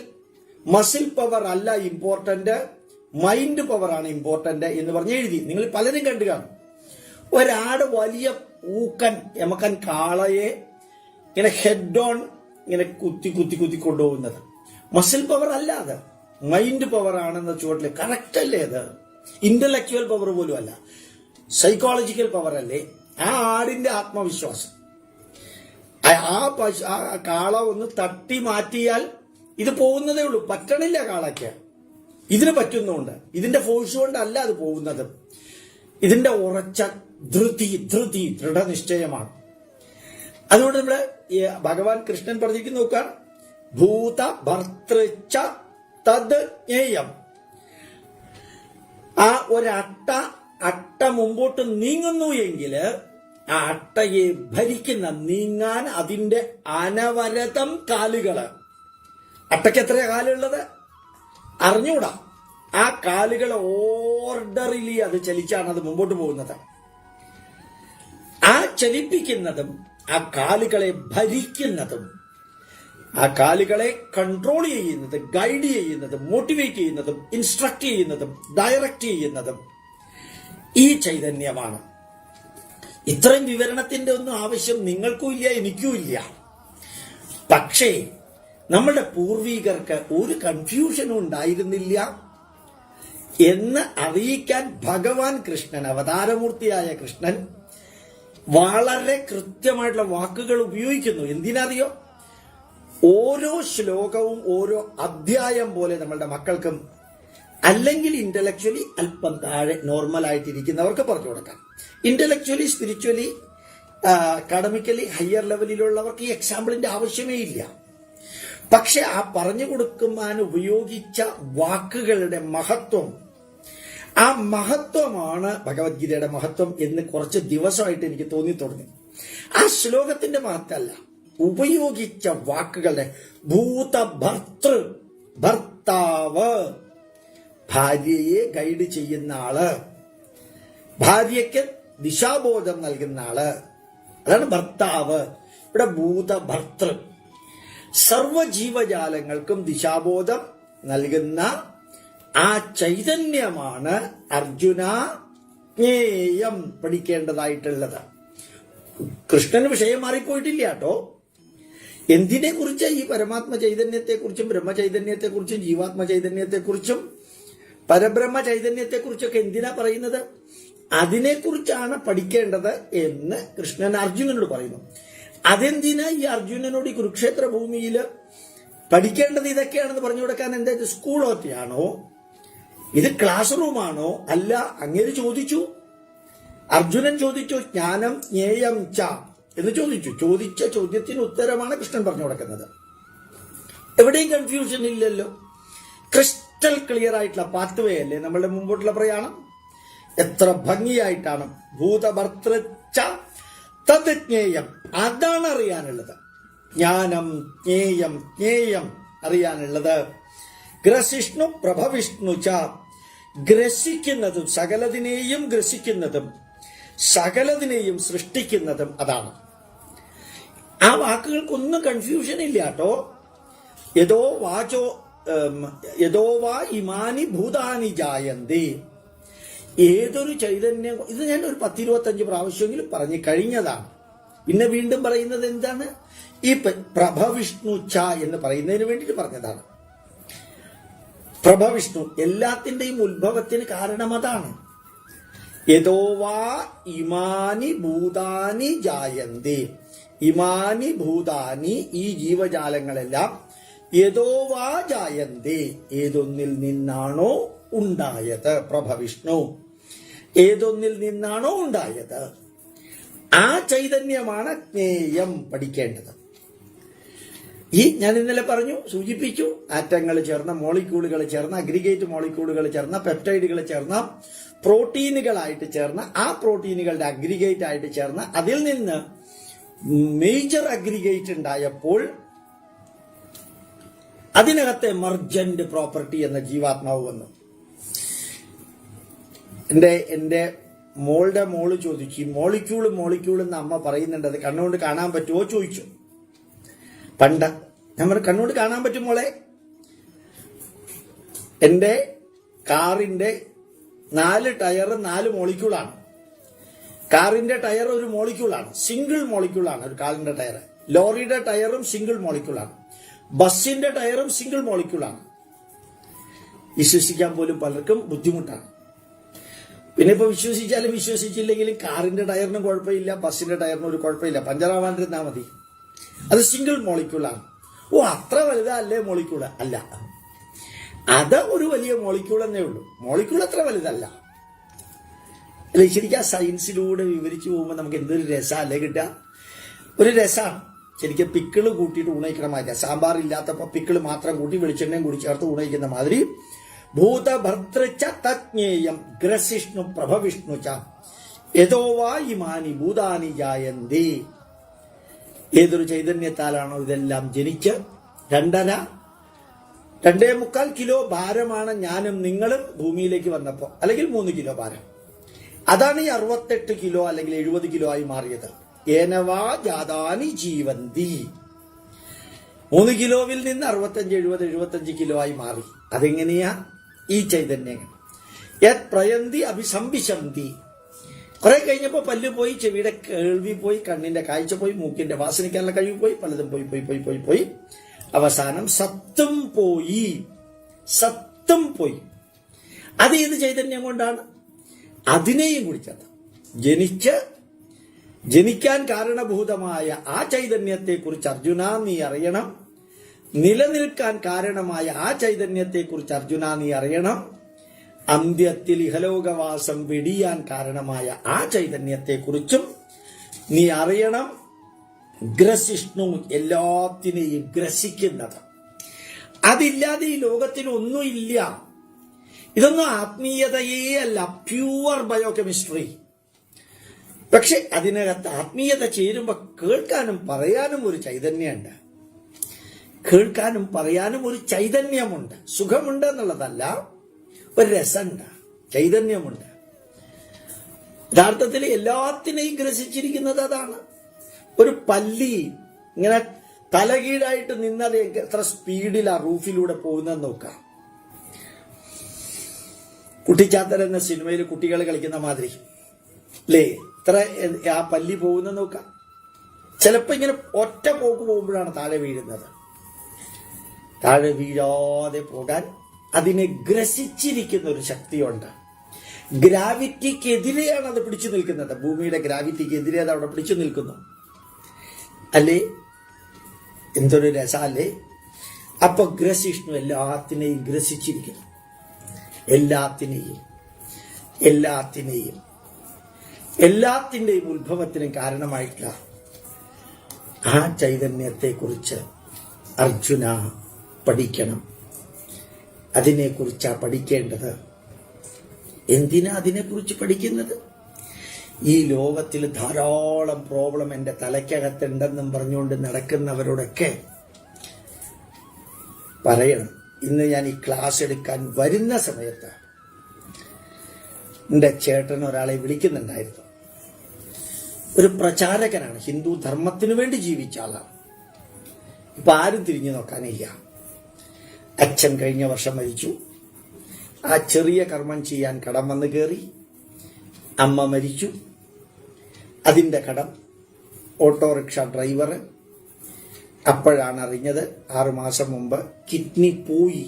മസിൽ പവർ അല്ല ഇമ്പോർട്ടന്റ്, മൈൻഡ് പവർ ആണ് ഇമ്പോർട്ടന്റ് എന്ന് പറഞ്ഞ് എഴുതി. നിങ്ങൾ പലരും കണ്ടു കാണും. ഒരാട് വലിയ ഊക്കൻ എമക്കൻ കാളയെ ഇങ്ങനെ ഹെഡ് ഓൺ ഇങ്ങനെ കുത്തി കൊണ്ടുപോകുന്നത് മസിൽ പവർ അല്ല, അത് മൈൻഡ് പവർ ആണെന്ന ചുവട്ടില്. കറക്റ്റ് അല്ലേ? അത് ഇന്റലക്ച്വൽ പവർ പോലും അല്ല, സൈക്കോളജിക്കൽ പവർ അല്ലേ? ആ ആടിന്റെ ആത്മവിശ്വാസം. ആ കാള ഒന്ന് തട്ടി മാറ്റിയാൽ ഇത് പോകുന്നതേ ഉള്ളൂ. പറ്റണില്ല കാളയ്ക്ക്. ഇതിന് പറ്റുന്നുണ്ട്. ഇതിന്റെ ഫോഴ്സ് കൊണ്ടല്ല അത് പോകുന്നത്. ഇതിന്റെ ഉറച്ച ദൃഢനിശ്ചയമാണ്. അതുകൊണ്ട് നമ്മള് ഭഗവാൻ കൃഷ്ണൻ പറഞ്ഞിരിക്കുന്നു നോക്കുക, ഭൂത ഭർത്തൃച്ച തദ് ജ്ഞേയം. ആ അട്ട മുമ്പോട്ട് നീങ്ങുന്നു എങ്കിൽ ആ അട്ടയെ നീങ്ങാൻ അതിന്റെ അനവരതം കാലുകള്. അട്ടയ്ക്ക് എത്രയാ കാലുള്ളത് അറിഞ്ഞൂടാ. ആ കാലുകൾ ഓർഡറിലി അത് ചലിച്ചാണ് അത് മുമ്പോട്ട് പോകുന്നത്. ആ ചലിപ്പിക്കുന്നതും ആ കാലുകളെ ഭരിക്കുന്നതും ആ കാലുകളെ കൺട്രോൾ ചെയ്യുന്നതും ഗൈഡ് ചെയ്യുന്നതും മോട്ടിവേറ്റ് ചെയ്യുന്നതും ഇൻസ്ട്രക്ട് ചെയ്യുന്നതും ഡയറക്റ്റ് ചെയ്യുന്നതും ഈ ചൈതന്യമാണ്. ഇത്രയും വിവരണത്തിന്റെ ഒന്നും ആവശ്യം നിങ്ങൾക്കും ഇല്ല, എനിക്കും ഇല്ല. പക്ഷേ നമ്മുടെ പൂർവികർക്ക് ഒരു കൺഫ്യൂഷനും ഉണ്ടായിരുന്നില്ല എന്ന് അറിയിക്കാൻ ഭഗവാൻ കൃഷ്ണൻ, അവതാരമൂർത്തിയായ കൃഷ്ണൻ വളരെ കൃത്യമായിട്ടുള്ള വാക്കുകൾ ഉപയോഗിക്കുന്നു. എന്തിനറിയോ? ഓരോ ശ്ലോകവും ഓരോ അധ്യായം പോലെ നമ്മളുടെ മക്കൾക്കും അല്ലെങ്കിൽ ഇന്റലക്ച്വലി അല്പം താഴെ നോർമൽ ആയിട്ടിരിക്കുന്നവർക്ക് പറഞ്ഞു കൊടുക്കാം. ഇന്റലക്ച്വലി, സ്പിരിച്വലി, അക്കാഡമിക്കലി ഹയർ ലെവലിലുള്ളവർക്ക് ഈ എക്സാമ്പിളിന്റെ ആവശ്യമേ ഇല്ല. പക്ഷെ ആ പറഞ്ഞു കൊടുക്കുവാൻ ഉപയോഗിച്ച വാക്കുകളുടെ മഹത്വം, ആ മഹത്വമാണ് ഭഗവത്ഗീതയുടെ മഹത്വം എന്ന് കുറച്ച് ദിവസമായിട്ട് എനിക്ക് തോന്നി തുടങ്ങി. ആ ശ്ലോകത്തിന്റെ മഹത്വമല്ല, ഉപയോഗിച്ച വാക്കുകളുടെ ഭൂതഭർത്തൃ, ഭർത്താവ്, ഭാര്യയെ ഗൈഡ് ചെയ്യുന്ന ആള്, ഭാര്യയ്ക്ക് ദിശാബോധം നൽകുന്ന ആള്, അതാണ് ഭർത്താവ്. ഇവിടെ ഭൂതഭർത്തൃ, സർവജീവജാലങ്ങൾക്കും ദിശാബോധം നൽകുന്ന ആ ചൈതന്യമാണ് അർജുന ജ്ഞേയം പഠിക്കേണ്ടതായിട്ടുള്ളത്. കൃഷ്ണന് വിഷയം മാറിപ്പോയിട്ടില്ല കേട്ടോ. എന്തിനെ കുറിച്ച്? ഈ പരമാത്മ ചൈതന്യത്തെക്കുറിച്ചും ബ്രഹ്മചൈതന്യത്തെക്കുറിച്ചും ജീവാത്മ ചൈതന്യത്തെക്കുറിച്ചും പരബ്രഹ്മ ചൈതന്യത്തെക്കുറിച്ചൊക്കെ എന്തിനാ പറയുന്നത്? അതിനെക്കുറിച്ചാണ് പഠിക്കേണ്ടത് എന്ന് കൃഷ്ണൻ അർജുനനോട് പറയുന്നു. അതെന്തിനാ ഈ അർജുനനോട് ഈ കുരുക്ഷേത്ര ഭൂമിയിൽ പഠിക്കേണ്ടത് ഇതൊക്കെയാണെന്ന് പറഞ്ഞു കൊടുക്കാൻ? എന്താ ഇത് സ്കൂളൊക്കെയാണോ? ഇത് ക്ലാസ് റൂമാണോ? അല്ല. അങ്ങേര് ചോദിച്ചു, അർജുനൻ ചോദിച്ചു, ജ്ഞാനം ജ്ഞേയം ച എന്ന് ചോദിച്ചു. ചോദിച്ച ചോദ്യത്തിന് ഉത്തരമാണ് കൃഷ്ണൻ പറഞ്ഞു കൊടുക്കുന്നത്. എവിടെയും കൺഫ്യൂഷൻ ഇല്ലല്ലോ. ക്രിസ്റ്റൽ ക്ലിയർ ആയിട്ടുള്ള പാത്വേ അല്ലേ നമ്മളുടെ മുമ്പോട്ടുള്ള പ്രയാണം. എത്ര ഭംഗിയായിട്ടാണ് ഭൂതഭർത്തൃച്ച തത് ജ്ഞേയം, അതാണ് അറിയാനുള്ളത്. ജ്ഞാനം ജ്ഞേയം, ജ്ഞേയം അറിയാനുള്ളത്. ഗ്രസിഷ്ണു പ്രഭവിഷ്ണു ച, ഗ്രസിക്കുന്നതും സകലതിനെയും ഗ്രസിക്കുന്നതും സകലതിനെയും സൃഷ്ടിക്കുന്നതും അതാണ്. ആ വാക്കുകൾക്കൊന്നും കൺഫ്യൂഷൻ ഇല്ല കേട്ടോ. യഥോ വാ ഇമാനി ഭൂതാനി ജായന്തി, ഏതൊരു ചൈതന്യം, ഇത് ഞാൻ ഒരു 10-25 പ്രാവശ്യമെങ്കിലും പറഞ്ഞു കഴിഞ്ഞതാണ്. പിന്നെ വീണ്ടും പറയുന്നത് എന്താണ്? ഈ പ്രഭവിഷ്ണു ച എന്ന് പറയുന്നതിന് വേണ്ടിയിട്ട് പറഞ്ഞതാണ്. പ്രഭവിഷ്ണു, എല്ലാത്തിന്റെയും ഉത്ഭവത്തിന് കാരണം അതാണ്. യഥോ വാ ഇമാനി ഭൂതാനി ജായന്തി, ഇമാനി ഭൂതാനി, ഈ ജീവജാലങ്ങളെല്ലാം യഥോ വാ ജായന്തി, ഏതൊന്നിൽ നിന്നാണോ ഉണ്ടായത്, പ്രഭവിഷ്ണു, ഏതൊന്നിൽ നിന്നാണോ ഉണ്ടായത് ആ ചൈതന്യമാണ് ജ്ഞേയം പഠിക്കേണ്ടത്. ഈ ഞാൻ ഇന്നലെ പറഞ്ഞു, സൂചിപ്പിച്ചു, ആറ്റങ്ങൾ ചേർന്ന, മോളിക്യൂളുകൾ ചേർന്ന, അഗ്രിഗേറ്റ് മോളിക്യൂളുകൾ ചേർന്ന, പെപ്റ്റൈഡുകൾ ചേർന്ന, പ്രോട്ടീനുകളായിട്ട് ചേർന്ന, ആ പ്രോട്ടീനുകളുടെ അഗ്രിഗേറ്റ് ആയിട്ട് ചേർന്ന, അതിൽ നിന്ന് മേജർ അഗ്രിഗേറ്റ് ഉണ്ടായപ്പോൾ അതിനകത്ത് എമർജന്റ് പ്രോപ്പർട്ടി എന്ന ജീവാത്മാവ് വന്നു. എന്റെ മോളുടെ മോള് ചോദിച്ചു, മോളിക്യൂൾ എന്ന് അമ്മ പറയുന്നുണ്ട്, അത് കണ്ണുകൊണ്ട് കാണാൻ പറ്റുമോ ചോദിച്ചു. പണ്ട് നമ്മൾ കണ്ണുകൊണ്ട് കാണാൻ പറ്റും മോളെ. എന്റെ കാറിന്റെ 4 ടയർ 4 മോളിക്യൂളാണ്. കാറിന്റെ ടയർ ഒരു മോളിക്യൂളാണ്, സിംഗിൾ മോളിക്യൂളാണ് ഒരു കാറിന്റെ ടയർ. ലോറിയുടെ ടയറും സിംഗിൾ മോളിക്യൂളാണ്. ബസ്സിന്റെ ടയറും സിംഗിൾ മോളിക്യൂളാണ്. വിശ്വസിക്കാൻ പോലും പലർക്കും ബുദ്ധിമുട്ടാണ്. പിന്നെ ഇപ്പൊ വിശ്വസിച്ചാലും വിശ്വസിച്ചില്ലെങ്കിലും കാറിന്റെ ടയറിനും കുഴപ്പമില്ല, ബസ്സിന്റെ ടയറിനും ഒരു കുഴപ്പമില്ല, പഞ്ചറാവാണ്ടിരുന്നാ മതി. അത് സിംഗിൾ മോളിക്യൂളാണ്. ഓ, അത്ര വലുതല്ലേ മോളിക്യൂള്? അല്ല, അത് ഒരു വലിയ മോളിക്യൂൾ എന്നേ ഉള്ളൂ. മോളിക്യൂൾ അത്ര വലുതല്ല. അല്ലെ, ശരിക്കും ആ സയൻസിലൂടെ വിവരിച്ചു പോകുമ്പോൾ നമുക്ക് എന്തൊരു രസമല്ലേ കിട്ടുക? ഒരു രസമാണ്. ശരിക്കും പിക്കിള് കൂട്ടിയിട്ട് ഊണയിക്കണ മാതിരി, സാമ്പാർ ഇല്ലാത്തപ്പോ പിക്കിള് മാത്രം കൂട്ടി വെളിച്ചെണ്ണയും കൂടി ചേർത്ത് ഊണയിക്കുന്ന മാതിരി. ഭൂതഭർത്തൃച്ച തജ്ഞേയം ഗ്രസിഷ്ണു പ്രഭവിഷ്ണു ച യഥോ വാ ഇമാനി ഭൂതാനി ജായന്തി, ഏതൊരു ചൈതന്യത്താലാണോ ഇതെല്ലാം ജനിച്ച് 2.5 2.25 കിലോ ഭാരമാണ് ഞാനും നിങ്ങളും ഭൂമിയിലേക്ക് വന്നപ്പോ, അല്ലെങ്കിൽ 3 കിലോ ഭാരം. അതാണ് ഈ 68 കിലോ അല്ലെങ്കിൽ 70 കിലോ ആയി മാറിയത്. ഏനവാ ജാതാനി ജീവന്തി. 3 കിലോവിൽ നിന്ന് 65, 70, 75 കിലോ ആയി മാറി. അതെങ്ങനെയാ? ഈ ചൈതന്യം യത് പ്രയന്തി അഭിസംവിശന്തി. കുറെ കഴിഞ്ഞപ്പോ പല്ല് പോയി, ചെവിയുടെ കേൾവി പോയി, കണ്ണിന്റെ കാഴ്ച പോയി, മൂക്കിന്റെ വാസനിക്കാനുള്ള കഴിവ് പോയി, പലതും പോയി പോയി പോയി പോയി പോയി അവസാനം സത്തും പോയി. സത്തും പോയി. അത് ഏത് ചൈതന്യം കൊണ്ടാണ്? അതിനെയും കുറിച്ചത്. ജനിക്കാൻ കാരണഭൂതമായ ആ ചൈതന്യത്തെ കുറിച്ച് അർജുന നീ അറിയണം. നിലനിൽക്കാൻ കാരണമായ ആ ചൈതന്യത്തെ കുറിച്ച് അർജുന നീ അറിയണം. അന്ത്യത്തിൽ ഇഹലോകവാസം വെടിയാൻ കാരണമായ ആ ചൈതന്യത്തെ കുറിച്ചും നീ അറിയണം. ഗ്രസിഷ്ണു, എല്ലാത്തിനെയും ഗ്രസിക്കുന്നത്. അതില്ലാതെ ഈ ലോകത്തിൽ ഒന്നുമില്ല. ഇതൊന്നും ആത്മീയതയേ അല്ല, പ്യൂർ ബയോകെമിസ്ട്രി. പക്ഷെ അതിനകത്ത് ആത്മീയത ചേരുമ്പോ കേൾക്കാനും പറയാനും ഒരു ചൈതന്യമുണ്ട്. കേൾക്കാനും പറയാനും ഒരു ചൈതന്യമുണ്ട്. സുഖമുണ്ട് എന്നുള്ളതല്ല, ഒരു രസമുണ്ട്, ചൈതന്യമുണ്ട്. യഥാർത്ഥത്തിൽ എല്ലാത്തിനെയും ഗ്രസിച്ചിരിക്കുന്നത് അതാണ്. ഒരു പല്ലി ഇങ്ങനെ തലകീഴായിട്ട് നിന്നത് എത്ര സ്പീഡിലാ റൂഫിലൂടെ പോകുന്നതെന്ന് നോക്കാം. കുട്ടിച്ചാത്തൻ എന്ന സിനിമയിൽ കുട്ടികൾ കളിക്കുന്ന മാതിരി അല്ലേ? ഇത്ര ആ പല്ലി പോകുന്ന നോക്കാം. ചിലപ്പോ ഇങ്ങനെ ഒറ്റ പോക്ക് പോകുമ്പോഴാണ് താഴെ വീഴുന്നത്. താഴെ വീഴാതെ പോകാൻ അതിനെ ഗ്രസിച്ചിരിക്കുന്ന ഒരു ശക്തിയുണ്ട്. ഗ്രാവിറ്റിക്കെതിരെയാണ് അത് പിടിച്ചു നിൽക്കുന്നത്. ഭൂമിയുടെ ഗ്രാവിറ്റിക്കെതിരെ അത് അവിടെ പിടിച്ചു നിൽക്കുന്നു. അല്ലേ? എന്തൊരു രസല്ലേ? അപ്പൊ ഗ്രസിഷ്ണു എല്ലാത്തിനെയും ഗ്രസിച്ചിരിക്കുന്നു. എല്ലാത്തിന്റെയും ഉത്ഭവത്തിനും കാരണമായിട്ടുള്ള ആ ചൈതന്യത്തെ കുറിച്ച് അർജുന പഠിക്കണം. അതിനെക്കുറിച്ചാ പഠിക്കേണ്ടത്. എന്തിനാ അതിനെക്കുറിച്ച് പഠിക്കുന്നത്? ഈ ലോകത്തിൽ ധാരാളം പ്രോബ്ലം എന്റെ തലയ്ക്കകത്തുണ്ടെന്നും പറഞ്ഞുകൊണ്ട് നടക്കുന്നവരോടൊക്കെ പറയണം. ഇന്ന് ഞാൻ ഈ ക്ലാസ് എടുക്കാൻ വരുന്ന സമയത്ത് എന്റെ ചേട്ടൻ ഒരാളെ വിളിക്കുന്നുണ്ടായിരുന്നു. ഒരു പ്രചാരകനാണ്, ഹിന്ദു ധർമ്മത്തിനു വേണ്ടി ജീവിച്ച ആളാണ്. ഇപ്പൊ ആരും തിരിഞ്ഞു നോക്കാനില്ല. അച്ഛൻ കഴിഞ്ഞ വർഷം മരിച്ചു. ആ ചെറിയ കർമ്മം ചെയ്യാൻ കടം വന്ന് കയറി. അമ്മ മരിച്ചു. അതിന്റെ കടം. Autorickshaw driver. അപ്പോഴാണ് അറിഞ്ഞത് 6 മാസം മുമ്പ് കിഡ്നി പോയി.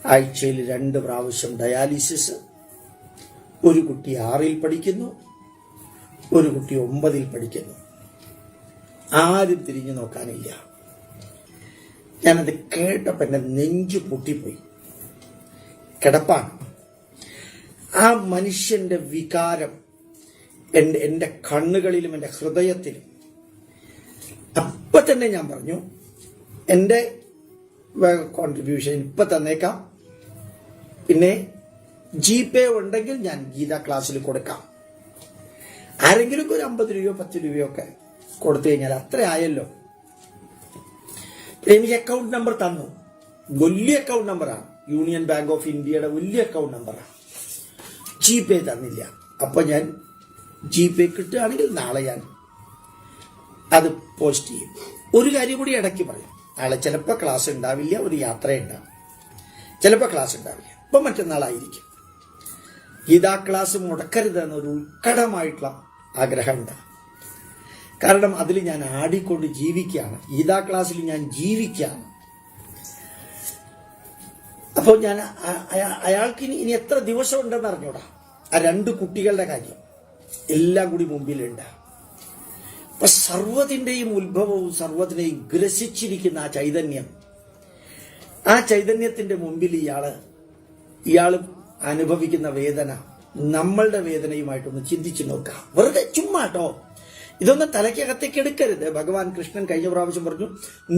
ആഴ്ചയിൽ 2 പ്രാവശ്യം ഡയാലിസിസ്. ഒരു കുട്ടി 6ൽ പഠിക്കുന്നു, ഒരു കുട്ടി 9ൽ പഠിക്കുന്നു. ആരും തിരിഞ്ഞു നോക്കാനില്ല. ഞാനത് കേട്ടപ്പോ എന്റെ നെഞ്ചു പൊട്ടിപ്പോയി. കിടപ്പാണ്. ആ മനുഷ്യന്റെ വികാരം എന്റെ കണ്ണുകളിലും എന്റെ ഹൃദയത്തിലും. അപ്പൊ തന്നെ ഞാൻ പറഞ്ഞു, എന്റെ കോൺട്രിബ്യൂഷൻ ഇപ്പൊ തന്നേക്കാം. പിന്നെ GPay ഉണ്ടെങ്കിൽ ഞാൻ ഗീത ക്ലാസ്സിൽ കൊടുക്കാം. ആരെങ്കിലും ഒരു 50 രൂപയോ 10 രൂപയോ ഒക്കെ കൊടുത്തു കഴിഞ്ഞാൽ അത്ര ആയല്ലോ. എനിക്ക് അക്കൗണ്ട് നമ്പർ തന്നു. വലിയ അക്കൗണ്ട് നമ്പറാണ്. യൂണിയൻ ബാങ്ക് ഓഫ് ഇന്ത്യയുടെ വലിയ അക്കൗണ്ട് നമ്പറാണ്. GPay തന്നില്ല. അപ്പൊ ഞാൻ GPay കിട്ടുകയാണെങ്കിൽ നാളെ ഞാൻ അത് പോസ്റ്റ് ചെയ്യും. ഒരു കാര്യം കൂടി ഇടയ്ക്ക് പറയും. നാളെ ചിലപ്പോൾ ക്ലാസ് ഉണ്ടാവില്ല, ഒരു യാത്ര ഉണ്ടാവും. ചിലപ്പോൾ ക്ലാസ് ഉണ്ടാവില്ല. ഇപ്പൊ മറ്റന്നാളായിരിക്കും. ഗീതാ ക്ലാസ് മുടക്കരുത് എന്നൊരു ഉത്കടമായിട്ടുള്ള ആഗ്രഹമുണ്ട്. കാരണം അതിൽ ഞാൻ ആടിക്കൊണ്ട് ജീവിക്കുകയാണ്. ഗീതാ ക്ലാസ്സിൽ ഞാൻ ജീവിക്കുകയാണ്. അപ്പോൾ ഞാൻ അയാൾക്ക് ഇനി എത്ര ദിവസം ഉണ്ടെന്ന് അറിഞ്ഞൂടാ. ആ 2 കുട്ടികളുടെ കാര്യം എല്ലാം കൂടി മുമ്പിലുണ്ട്. അപ്പൊ സർവ്വതിന്റെയും ഉത്ഭവവും സർവ്വതിനെയും ഗ്രസിച്ചിരിക്കുന്ന ആ ചൈതന്യത്തിന്റെ മുമ്പിൽ ഇയാള് അനുഭവിക്കുന്ന വേദന നമ്മളുടെ വേദനയുമായിട്ടൊന്ന് ചിന്തിച്ചു നോക്കാം. വെറുതെ ചുമ്മാട്ടോ, ഇതൊന്നും തലയ്ക്കകത്തേക്ക് എടുക്കരുത്. ഭഗവാൻ കൃഷ്ണൻ കഴിഞ്ഞ പ്രാവശ്യം പറഞ്ഞു,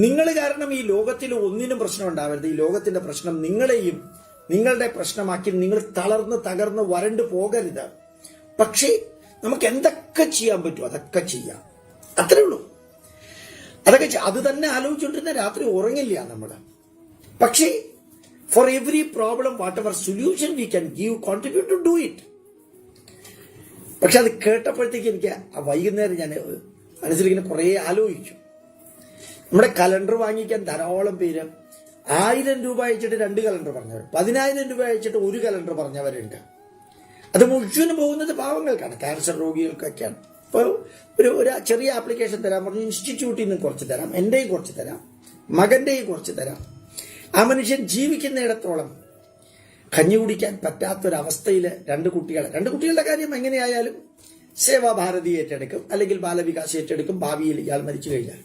നിങ്ങൾ കാരണം ഈ ലോകത്തിൽ ഒന്നിനും പ്രശ്നം ഉണ്ടാവരുത്. ഈ ലോകത്തിന്റെ പ്രശ്നം നിങ്ങളെയും നിങ്ങളുടെ പ്രശ്നമാക്കി നിങ്ങൾ തകർന്ന് വരണ്ടു പോകരുത്. പക്ഷേ നമുക്ക് എന്തൊക്കെ ചെയ്യാൻ പറ്റും അതൊക്കെ ചെയ്യാം. അത്രേ ഉള്ളൂ. അതൊക്കെ അത് തന്നെ ആലോചിച്ചുകൊണ്ടിരുന്ന രാത്രി ഉറങ്ങില്ല നമ്മള്. പക്ഷേ for every problem, whatever solution we can give, contribute to do it. പക്ഷെ അത് കേട്ടപ്പോഴത്തേക്ക് എനിക്ക് വൈകുന്നേരം ഞാൻ മനസ്സിലിങ്ങനെ കുറേ ആലോചിച്ചു. നമ്മുടെ കലണ്ടർ വാങ്ങിക്കാൻ ധാരാളം പേര് 1000 രൂപ അയച്ചിട്ട് 2 കലണ്ടർ പറഞ്ഞവർ, 10,000 രൂപ അയച്ചിട്ട് 1 കലണ്ടർ പറഞ്ഞവരുണ്ട്. അത് മുഴുവനും പോകുന്നത് പാവങ്ങൾക്കാണ്, ക്യാൻസർ രോഗികൾക്കൊക്കെയാണ്. ഇപ്പോൾ ഒരു ചെറിയ ആപ്ലിക്കേഷൻ തരാൻ പറഞ്ഞു, ഇൻസ്റ്റിറ്റ്യൂട്ടിൽ നിന്ന് കുറച്ച് തരാം, എൻ്റെയും കുറച്ച് തരാം, മകൻ്റെയും കുറച്ച് തരാം. ആ മനുഷ്യൻ ജീവിക്കുന്നിടത്തോളം കഞ്ഞി കുടിക്കാൻ പറ്റാത്തൊരവസ്ഥയിൽ 2 കുട്ടികളുടെ കാര്യം എങ്ങനെയായാലും സേവാഭാരതി ഏറ്റെടുക്കും, അല്ലെങ്കിൽ ബാലവികാസ് ഏറ്റെടുക്കും ഭാവിയിൽ ഇയാൾ മരിച്ചു കഴിഞ്ഞാൽ.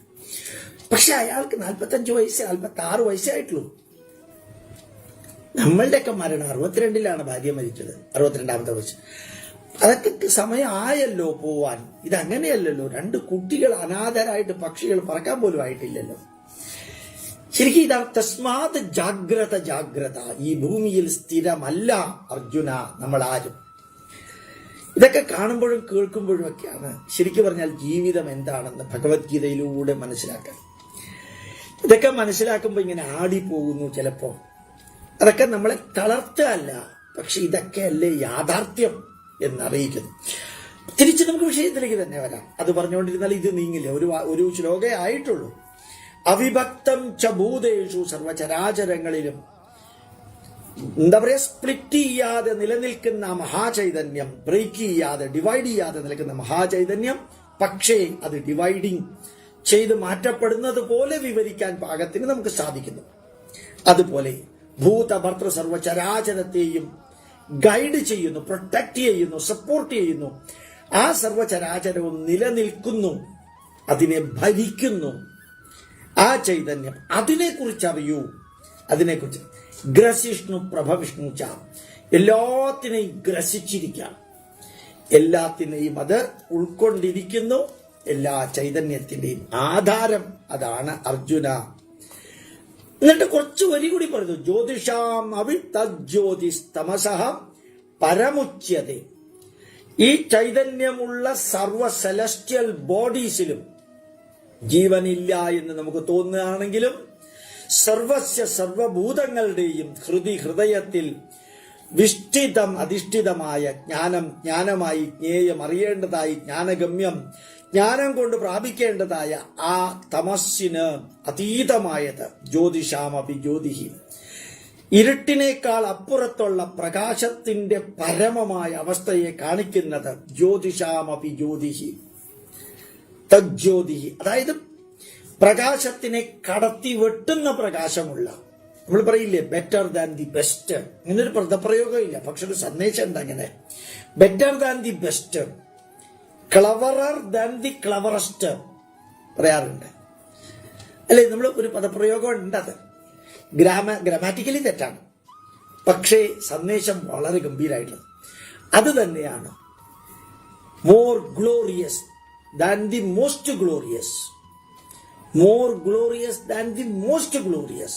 പക്ഷെ അയാൾക്ക് 45 വയസ്സ് 46 വയസ്സേ ആയിട്ടുള്ളൂ. നമ്മളുടെയൊക്കെ മരണം 62-ലാണ് ഭാര്യ മരിച്ചത്, 62-ാമത്തെ വയസ്സ്. അതൊക്കെ സമയമായല്ലോ പോവാൻ. ഇതങ്ങനെയല്ലല്ലോ, 2 കുട്ടികൾ അനാഥരായിട്ട് പക്ഷികൾ പറക്കാൻ പോലും ആയിട്ടില്ലല്ലോ. ശരിക്കും ഇതാ തസ്മാത് ജാഗ്രത. ഈ ഭൂമിയിൽ സ്ഥിരമല്ല അർജുന നമ്മളാരും. ഇതൊക്കെ കാണുമ്പോഴും കേൾക്കുമ്പോഴും ഒക്കെയാണ് ശരിക്കും പറഞ്ഞാൽ ജീവിതം എന്താണെന്ന് ഭഗവത്ഗീതയിലൂടെ മനസ്സിലാക്കാൻ. ഇതൊക്കെ മനസ്സിലാക്കുമ്പോൾ ഇങ്ങനെ ആടിപ്പോകുന്നു ചിലപ്പോൾ. അതൊക്കെ നമ്മളെ തളർത്തല്ല, പക്ഷെ ഇതൊക്കെയല്ലേ യാഥാർത്ഥ്യം എന്നറിയിക്കുന്നു. തിരിച്ച് നമുക്ക് വിഷയത്തിലേക്ക് തന്നെ വരാം. അത് പറഞ്ഞുകൊണ്ടിരുന്നാൽ ഇത് നീങ്ങില്ല. ഒരു ശ്ലോകേ ആയിട്ടുള്ളൂ. അവിഭക്തം ച ഭൂതേഷു, സർവചരാചരങ്ങളിലും എന്താ പറയാ, സ്പ്ലിറ്റ് ചെയ്യാതെ നിലനിൽക്കുന്ന മഹാചൈതന്യം, ബ്രേക്ക് ചെയ്യാതെ ഡിവൈഡ് ചെയ്യാതെ നിൽക്കുന്ന മഹാചൈതന്യം. പക്ഷേ അത് ഡിവൈഡിങ് ചെയ്ത് മാറ്റപ്പെടുന്നത് പോലെ വിവരിക്കാൻ പാകത്തിന് നമുക്ക് സാധിക്കുന്നു. അതുപോലെ ഭൂതഭർത്തൃ സർവചരാചരത്തെയും ഗൈഡ് ചെയ്യുന്നു, പ്രൊട്ടക്ട് ചെയ്യുന്നു, സപ്പോർട്ട് ചെയ്യുന്നു. ആ സർവചരാചരവും നിലനിൽക്കുന്നു, അതിനെ ഭരിക്കുന്നു ആ ചൈതന്യം. അതിനെക്കുറിച്ച് അറിയൂ. അതിനെക്കുറിച്ച് ഗ്രസിഷ്ണു പ്രഭവിഷ്ണു ച, എല്ലാത്തിനെയും ഗ്രസിച്ചിരിക്കാം, എല്ലാത്തിനെയും അത് ഉൾക്കൊണ്ടിരിക്കുന്നു. എല്ലാ ചൈതന്യത്തിന്റെയും ആധാരം അതാണ് അർജുന. എന്നിട്ട് കുറച്ച് വരി കൂടി പറഞ്ഞു, ജ്യോതിഷാം അവിത്തജ്യോതിസ്തമസഃ പരമുച്യതേ. ഈ ചൈതന്യമുള്ള സർവ സെലസ്റ്റിയൽ ബോഡീസിലും ജീവനില്ല എന്ന് നമുക്ക് തോന്നുകയാണെങ്കിലും സർവഭൂതങ്ങളുടെയും ഹൃദയത്തിൽ അധിഷ്ഠിതമായ ജ്ഞാനമായി ജ്ഞേയം, അറിയേണ്ടതായി ജ്ഞാനഗമ്യം, ജ്ഞാനം കൊണ്ട് പ്രാപിക്കേണ്ടതായ ആ തമസ്സിന് അതീതമായത് ജ്യോതിഷാമപി ജ്യോതിഹി, ഇരുട്ടിനേക്കാൾ അപ്പുറത്തുള്ള പ്രകാശത്തിന്റെ പരമമായ അവസ്ഥയെ കാണിക്കുന്നത് ജ്യോതിഷാമപി ജ്യോതിഹി തജ്ജ്യോതിഹി. അതായത് പ്രകാശത്തിനെ കടത്തി വെട്ടുന്ന പ്രകാശമുള്ള, നമ്മൾ പറയില്ലേ ബെറ്റർ ദാൻ ദി ബെസ്റ്റ്, ഇങ്ങനൊരു പദപ്രയോഗം ഇല്ല, പക്ഷെ ഒരു സന്ദേശം എന്താ ഇങ്ങനെ, better than the best, cleverer than the cleverest പറയാറുണ്ട് അല്ലെ. നമ്മൾ ഒരു പദപ്രയോഗം ഉണ്ട്, അത് ഗ്രാമാറ്റിക്കലി തെറ്റാണ്, പക്ഷേ സന്ദേശം വളരെ ഗംഭീരമായിട്ടുള്ളത്. അത് തന്നെയാണ് more glorious than the most glorious, more glorious than the most glorious.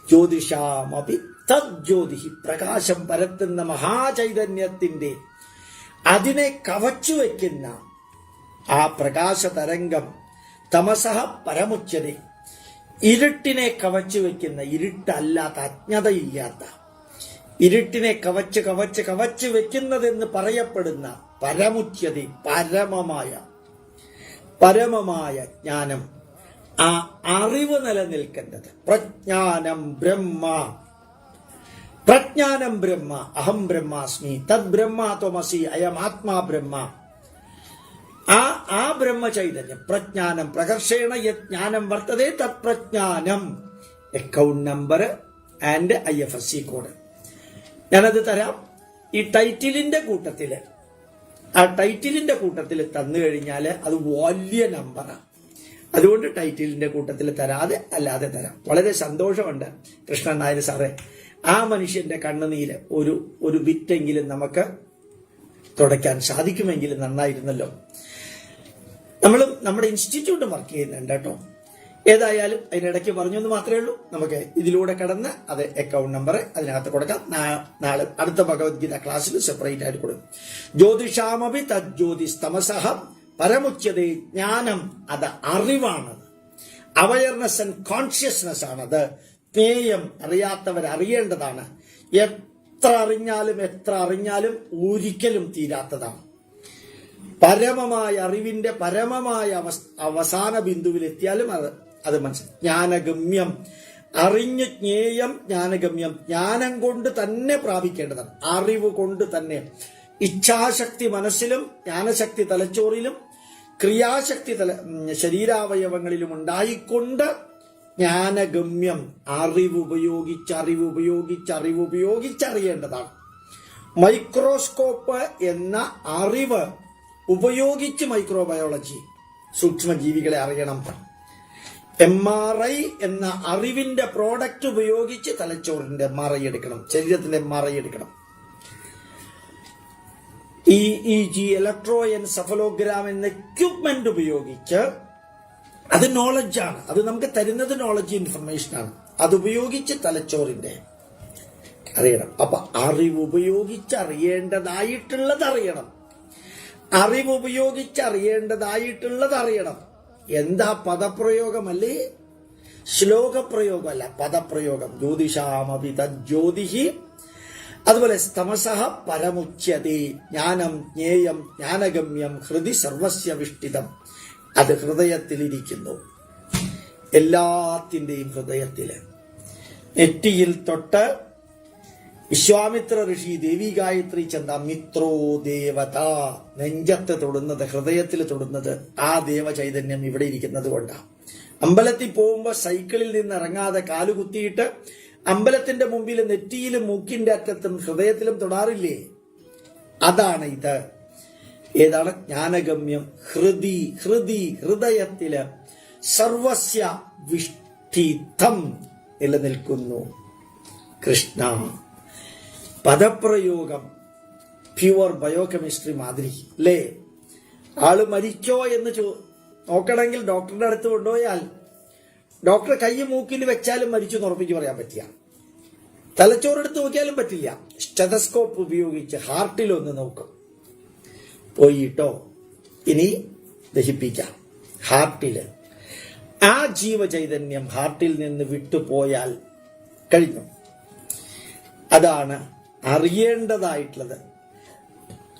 ജ്യോതിഷാമപി തജ്ജ്യോതിഹി, പ്രകാശം പരത്തുന്ന മഹാചൈതന്യത്തിന്റെ അതിനെ കവച്ചു വയ്ക്കുന്ന ആ പ്രകാശ തരംഗം തമസഃ പരമുച്യതേ, ഇരുട്ടിനെ കവച്ചു വയ്ക്കുന്ന, ഇരുട്ടല്ലാത്ത, അജ്ഞതയില്ലാത്ത, ഇരുട്ടിനെ കവച്ച് വെക്കുന്നതെന്ന് പറയപ്പെടുന്ന പരമുച്യത, പരമമായ ജ്ഞാനം, ആ അറിവ് നിലനിൽക്കേണ്ടത്. പ്രജ്ഞാനം ബ്രഹ്മ അഹം ബ്രഹ്മാസ്മി തദ് ബ്രഹ്മ ത്വമസി അയം ആത്മാ ബ്രഹ്മ. ആ ബ്രഹ്മചൈതന്യം പ്രജ്ഞാനം പ്രകർഷേണ യത് ജ്ഞാനം വർത്തതേ തത് പ്രജ്ഞാനം. Account number and IFSC code ഞാനത് തരാം. ഈ ടൈറ്റിലിന്റെ കൂട്ടത്തിൽ തന്നു കഴിഞ്ഞാൽ അത് വലിയ നമ്പറാണ്. അതുകൊണ്ട് ടൈറ്റിലിന്റെ കൂട്ടത്തിൽ തരാതെ അല്ലാതെ തരാം. വളരെ സന്തോഷമുണ്ട് കൃഷ്ണൻ നായർ സാറേ, ആ മനുഷ്യന്റെ കണ്ണുനീര് ഒരു ബിറ്റെങ്കിലും നമുക്ക് തുടയ്ക്കാൻ സാധിക്കുമെങ്കിലും നന്നായിരുന്നല്ലോ. നമ്മളും നമ്മുടെ ഇൻസ്റ്റിറ്റ്യൂട്ട് വർക്ക് ചെയ്യുന്നുണ്ട് കേട്ടോ. ഏതായാലും അതിനിടയ്ക്ക് പറഞ്ഞെന്ന് മാത്രമേ ഉള്ളൂ. നമുക്ക് ഇതിലൂടെ കടന്ന് അത് അക്കൗണ്ട് നമ്പർ അതിനകത്ത് കൊടുക്കാം. നാളെ അടുത്ത ഭഗവത്ഗീത ക്ലാസ്സിൽ സെപ്പറേറ്റ് ആയിട്ട് കൊടുക്കും. ജ്യോതിഷാമപി തജ്ജ്യോതിസ്തമസഃ പരമുച്യതേ, ജ്ഞാനം അത് അറിവാണ്, അവയർനെസ് ആൻഡ് കോൺഷ്യസ്നെസ് ആണത്. ജ്ഞേയം അറിയാത്തവർ അറിയേണ്ടതാണ്. എത്ര അറിഞ്ഞാലും ഒരിക്കലും തീരാത്തതാണ്. പരമമായ അറിവിന്റെ പരമമായ അവസാന ബിന്ദുവിൽ എത്തിയാലും അത് മനസ്സിലാവും. ജ്ഞാനഗമ്യം, അറിഞ്ഞ് ജ്ഞേയം ജ്ഞാനഗമ്യം, ജ്ഞാനം കൊണ്ട് തന്നെ പ്രാപിക്കേണ്ടതാണ്. അറിവ് കൊണ്ട് തന്നെ. ഇച്ഛാശക്തി മനസ്സിലും ജ്ഞാനശക്തി തലച്ചോറിലും ക്രിയാശക്തി ശരീരാവയവങ്ങളിലും ഉണ്ടായിക്കൊണ്ട് ജ്ഞാനഗമ്യം, അറിവുപയോഗിച്ചറിയേണ്ടതാണ്. മൈക്രോസ്കോപ്പ് എന്ന അറിവ് ഉപയോഗിച്ച് മൈക്രോബയോളജി സൂക്ഷ്മജീവികളെ അറിയണം. MRI എന്ന അറിവിന്റെ പ്രോഡക്റ്റ് ഉപയോഗിച്ച് തലച്ചോറിന്റെ മറയെടുക്കണം, ശരീരത്തിന്റെ മറയെടുക്കണം. EEG ഇലക്ട്രോ എൻസെഫലോഗ്രാം എന്ന എക്യുപ്മെന്റ് ഉപയോഗിച്ച്, അത് നോളജാണ്, അത് നമുക്ക് തരുന്നത് നോളജ് ഇൻഫർമേഷനാണ്. അതുപയോഗിച്ച് തലച്ചോറിന്റെ അറിയണം. അപ്പൊ അറിവുപയോഗിച്ചറിയേണ്ടതായിട്ടുള്ളത് അറിയണം. അറിയണം. എന്താ പദപ്രയോഗമല്ലേ, ശ്ലോകപ്രയോഗമല്ല, പദപ്രയോഗം. ജ്യോതിഷാമപി തജ്ജ്യോതിഹി. അതുപോലെ തമസഃ പരമുച്യതേ, ജ്ഞാനം ജ്ഞേയം ജ്ഞാനഗമ്യം ഹൃദി സർവസ്യ വിഷ്ടിതം. അത് ഹൃദയത്തിലിരിക്കുന്നു, എല്ലാത്തിന്റെയും ഹൃദയത്തില്. നെറ്റിയിൽ തൊട്ട് വിശ്വാമിത്ര ഋഷി ദേവി ഗായത്രി ചന്ത മിത്രോ ദേവത, നെഞ്ചത്ത് തൊടുന്നത്, ഹൃദയത്തിൽ തൊടുന്നത് ആ ദേവചൈതന്യം ഇവിടെ ഇരിക്കുന്നത് കൊണ്ടാണ്. അമ്പലത്തിൽ പോകുമ്പോ സൈക്കിളിൽ നിന്ന് ഇറങ്ങാതെ കാലുകുത്തിയിട്ട് അമ്പലത്തിന്റെ മുമ്പിൽ നെറ്റിയിലും മൂക്കിന്റെ അറ്റത്തും ഹൃദയത്തിലും തൊടാറില്ലേ? അതാണ് ഇത്. ഏതാണ്? ജ്ഞാനഗമ്യം. ഹൃദയത്തില് സർവസ്യ വിഷ്ഠിതം നിലനിൽക്കുന്നു കൃഷ്ണ. പദപ്രയോഗം പ്യുവർ ബയോകെമിസ്ട്രി മാതിരി അല്ലേ? ആള് മരിച്ചോ എന്ന് നോക്കണമെങ്കിൽ ഡോക്ടറുടെ അടുത്ത് കൊണ്ടുപോയാൽ ഡോക്ടർ കൈ മൂക്കിൽ വെച്ചാലും മരിച്ചു എന്ന് ഉറപ്പിച്ച് പറയാൻ പറ്റില്ല. തലച്ചോറെടുത്ത് നോക്കിയാലും പറ്റില്ല. സ്റ്റെതസ്കോപ്പ് ഉപയോഗിച്ച് ഹാർട്ടിലൊന്ന് നോക്കും. പോയിട്ടോ ഇനി ദഹിപ്പിക്കാം. ഹാർട്ടില് ആ ജീവചൈതന്യം ഹാർട്ടിൽ നിന്ന് വിട്ടുപോയാൽ കഴിഞ്ഞു. അതാണ് അറിയേണ്ടതായിട്ടുള്ളത്.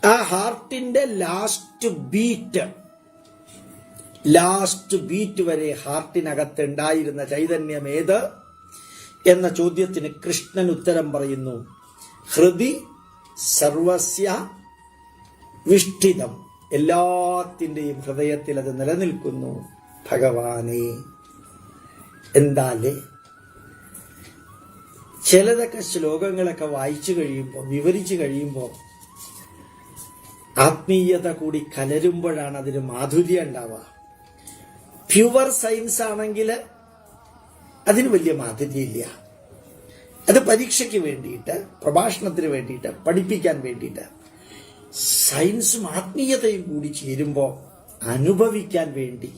ആ ഹാർട്ടിന്റെ ലാസ്റ്റ് ബീറ്റ് വരെ ഹാർട്ടിനകത്ത് ഉണ്ടായിരുന്ന ചൈതന്യം ഏത് എന്ന ചോദ്യത്തിന് കൃഷ്ണൻ ഉത്തരം പറയുന്നു. ഹൃദി സർവസ്യ വിഷ്ഠിതം, എല്ലാത്തിന്റെയും ഹൃദയത്തിൽ അത് നിലനിൽക്കുന്നു ഭഗവാനെ. എന്താലേ ചിലതൊക്കെ ശ്ലോകങ്ങളൊക്കെ വായിച്ചു കഴിയുമ്പോൾ, വിവരിച്ചു കഴിയുമ്പോൾ ആത്മീയത കൂടി കലരുമ്പോഴാണ് അതിന് മാധുര്യം ഉണ്ടാവുക. പ്യുവർ സയൻസ് ആണെങ്കിൽ അതിന് വലിയ മാധുര്യമില്ല. അത് പരീക്ഷയ്ക്ക് വേണ്ടിയിട്ട്, പ്രഭാഷണത്തിന് വേണ്ടിയിട്ട്, പഠിപ്പിക്കാൻ വേണ്ടിയിട്ട്. സയൻസും ആത്മീയതയും കൂടി ചേരുമ്പോൾ അനുഭവിക്കാൻ വേണ്ടി,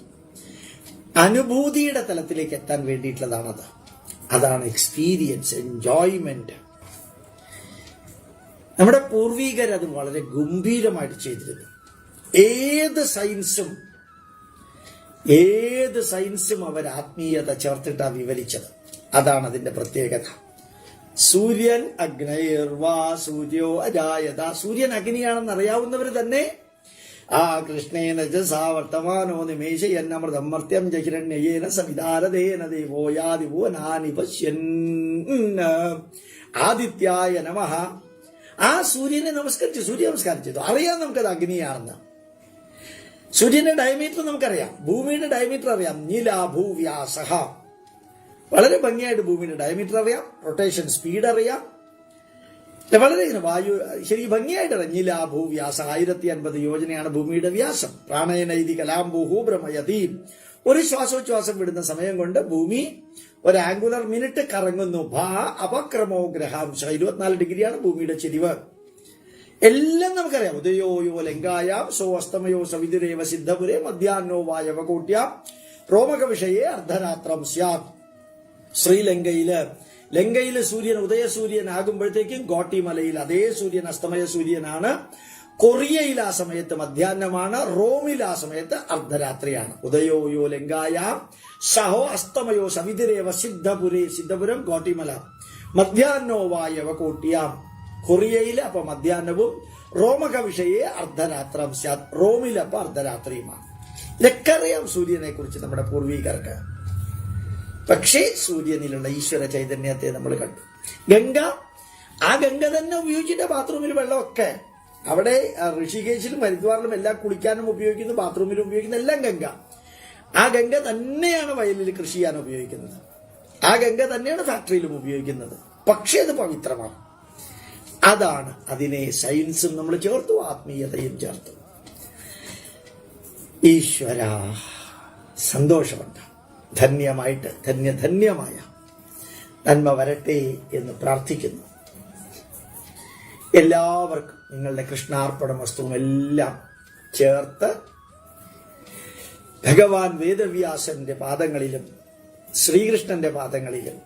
അനുഭൂതിയുടെ തലത്തിലേക്ക് എത്താൻ വേണ്ടിയിട്ടുള്ളതാണത്. അതാണ് എക്സ്പീരിയൻസ്, എൻജോയ്മെന്റ്. നമ്മുടെ പൂർവികർ അത് വളരെ ഗംഭീരമായിട്ട് ചെയ്തിരുന്നു. ഏത് സയൻസും അവർ ആത്മീയത ചേർത്തിട്ടാണ് വിവരിച്ചത്. അതാണ് അതിന്റെ പ്രത്യേകത. സൂര്യൻ അഗ്നൈർവാ സൂര്യോ അജായത. സൂര്യൻ അഗ്നിയാണെന്ന് അറിയാവുന്നവർ തന്നെ ആ കൃഷ്ണേന ജസാ വർത്തമാനോ നിമേശയന്നമൃതം മർത്യം ജഹിരണ്യേന സവിതാരദേന ദേവോ യാതി ഭുവനാനി പശ്യൻ ആദിത്യായ നമഃ. ആ സൂര്യനെ സൂര്യ നമസ്കരിച്ചു. അറിയാം നമുക്കത് അഗ്നിയാണെന്ന്. സൂര്യന്റെ ഡയമീറ്റർ നമുക്കറിയാം, ഭൂമിയുടെ ഡയമീറ്റർ അറിയാം. നീലാഭൂവ്യാസഹ. വളരെ ഭംഗിയായിട്ട് ഭൂമിയുടെ ഡയമീറ്റർ അറിയാം, റൊട്ടേഷൻ സ്പീഡ് അറിയാം, വളരെ വായു ശരി ഭംഗിയായിട്ട് അറിയാം. നീലാഭൂവ്യാസ 1050 യോജനയാണ് ഭൂമിയുടെ വ്യാസം. പ്രാണയനൈതി കലാംബൂഹു ഭ്രമയതി. ഒരു ശ്വാസോച്ഛ്വാസം വിടുന്ന സമയം കൊണ്ട് ഭൂമി ഒരു ആംഗുലർ മിനിറ്റ് കറങ്ങുന്നു. അപക്രമോ ഗ്രഹാംശ 24 ഡിഗ്രിയാണ് ഭൂമിയുടെ ചെരിവ്. എല്ലാം നമുക്കറിയാം. ഉദയോയോ ലങ്കായാം സോ അസ്തമയോ സവിതുരേവ സിദ്ധപുരേ മധ്യാഹ്നോ വായവകോട്യാം റോമക വിഷയെ അർദ്ധരാത്രം സ്യാത്. ലങ്കയില് സൂര്യൻ ഉദയസൂര്യൻ ആകുമ്പോഴത്തേക്കും ഗോട്ടി മലയിൽ അതേ സൂര്യൻ അസ്തമയ സൂര്യനാണ്. കൊറിയയിൽ ആ സമയത്ത് മധ്യാഹ്നമാണ്, റോമിൽ ആ സമയത്ത് അർദ്ധരാത്രിയാണ്. ഉദയോയോ ലങ്കായാം സഹോ അസ്തമയോ സവിതിരേവ സിദ്ധപുരം കോട്ടിമല മധ്യാഹ്നോ വായവ കോട്ടിയാം. കൊറിയയിൽ അപ്പൊ മധ്യാഹ്നവും, റോമകവിഷയെ അർദ്ധരാത്രം സ്യാത്, റോമിലപ്പൊ അർദ്ധരാത്രിയുമാണ്. ഇതൊക്കെ അറിയാം സൂര്യനെ കുറിച്ച് നമ്മുടെ പൂർവീകർക്ക്. പക്ഷേ സൂര്യനിലുള്ള ഈശ്വര ചൈതന്യത്തെ നമ്മൾ കണ്ടു. ഗംഗ, ആ ഗംഗ തന്നെ ഉപയോഗിച്ചിട്ട് ബാത്റൂമിൽ വെള്ളമൊക്കെ, അവിടെ ഋഷികേശിലും ഹരിദ്വാറിലും എല്ലാം കുളിക്കാനും ഉപയോഗിക്കുന്നു, ബാത്റൂമിലും ഉപയോഗിക്കുന്നു, എല്ലാം ഗംഗ. ആ ഗംഗ തന്നെയാണ് വയലിൽ കൃഷി ചെയ്യാൻ ഉപയോഗിക്കുന്നത്, ആ ഗംഗ തന്നെയാണ് ഫാക്ടറിയിലും ഉപയോഗിക്കുന്നത്. പക്ഷേ അത് പവിത്രമാണ്. അതാണ്, അതിനെ സയൻസും നമ്മൾ ചേർത്തു, ആത്മീയതയും ചേർത്തു. ഈശ്വര, സന്തോഷമുണ്ട്. ധന്യമായിട്ട് ധന്യമായ നന്മ വരട്ടെ എന്ന് പ്രാർത്ഥിക്കുന്നു. എല്ലാവർക്കും നിങ്ങളുടെ കൃഷ്ണാർപ്പണ വസ്തുവും എല്ലാം ചേർത്ത് ഭഗവാൻ വേദവ്യാസന്റെ പാദങ്ങളിലും ശ്രീകൃഷ്ണന്റെ പാദങ്ങളിലും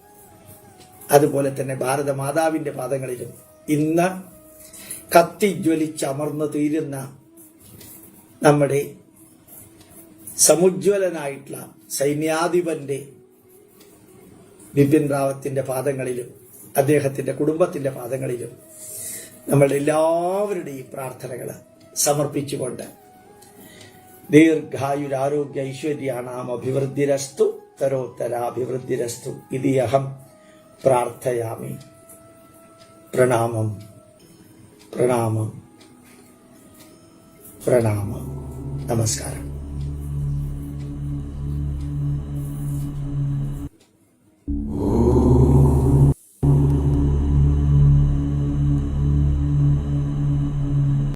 അതുപോലെ തന്നെ ഭാരതമാതാവിന്റെ പാദങ്ങളിലും ഇന്ന് കത്തിജ്വലിച്ചമർന്നു തീരുന്ന നമ്മുടെ സമുജ്വലനായിട്ടുള്ള സൈന്യാധിപന്റെ ബിപിൻ റാവത്തിന്റെ പാദങ്ങളിലും അദ്ദേഹത്തിന്റെ കുടുംബത്തിന്റെ പാദങ്ങളിലും നമ്മളുടെ എല്ലാവരുടെയും പ്രാർത്ഥനകൾ സമർപ്പിച്ചുകൊണ്ട് ദീർഘായുരാരോഗ്യ ഐശ്വര്യാണാം അഭിവൃദ്ധിരസ്തു തരോത്തരാഭിവൃദ്ധിരസ്തു ഇതി അഹം പ്രാർത്ഥയാമി. പ്രണാമം, പ്രണാമം, പ്രണാമം. നമസ്കാരം.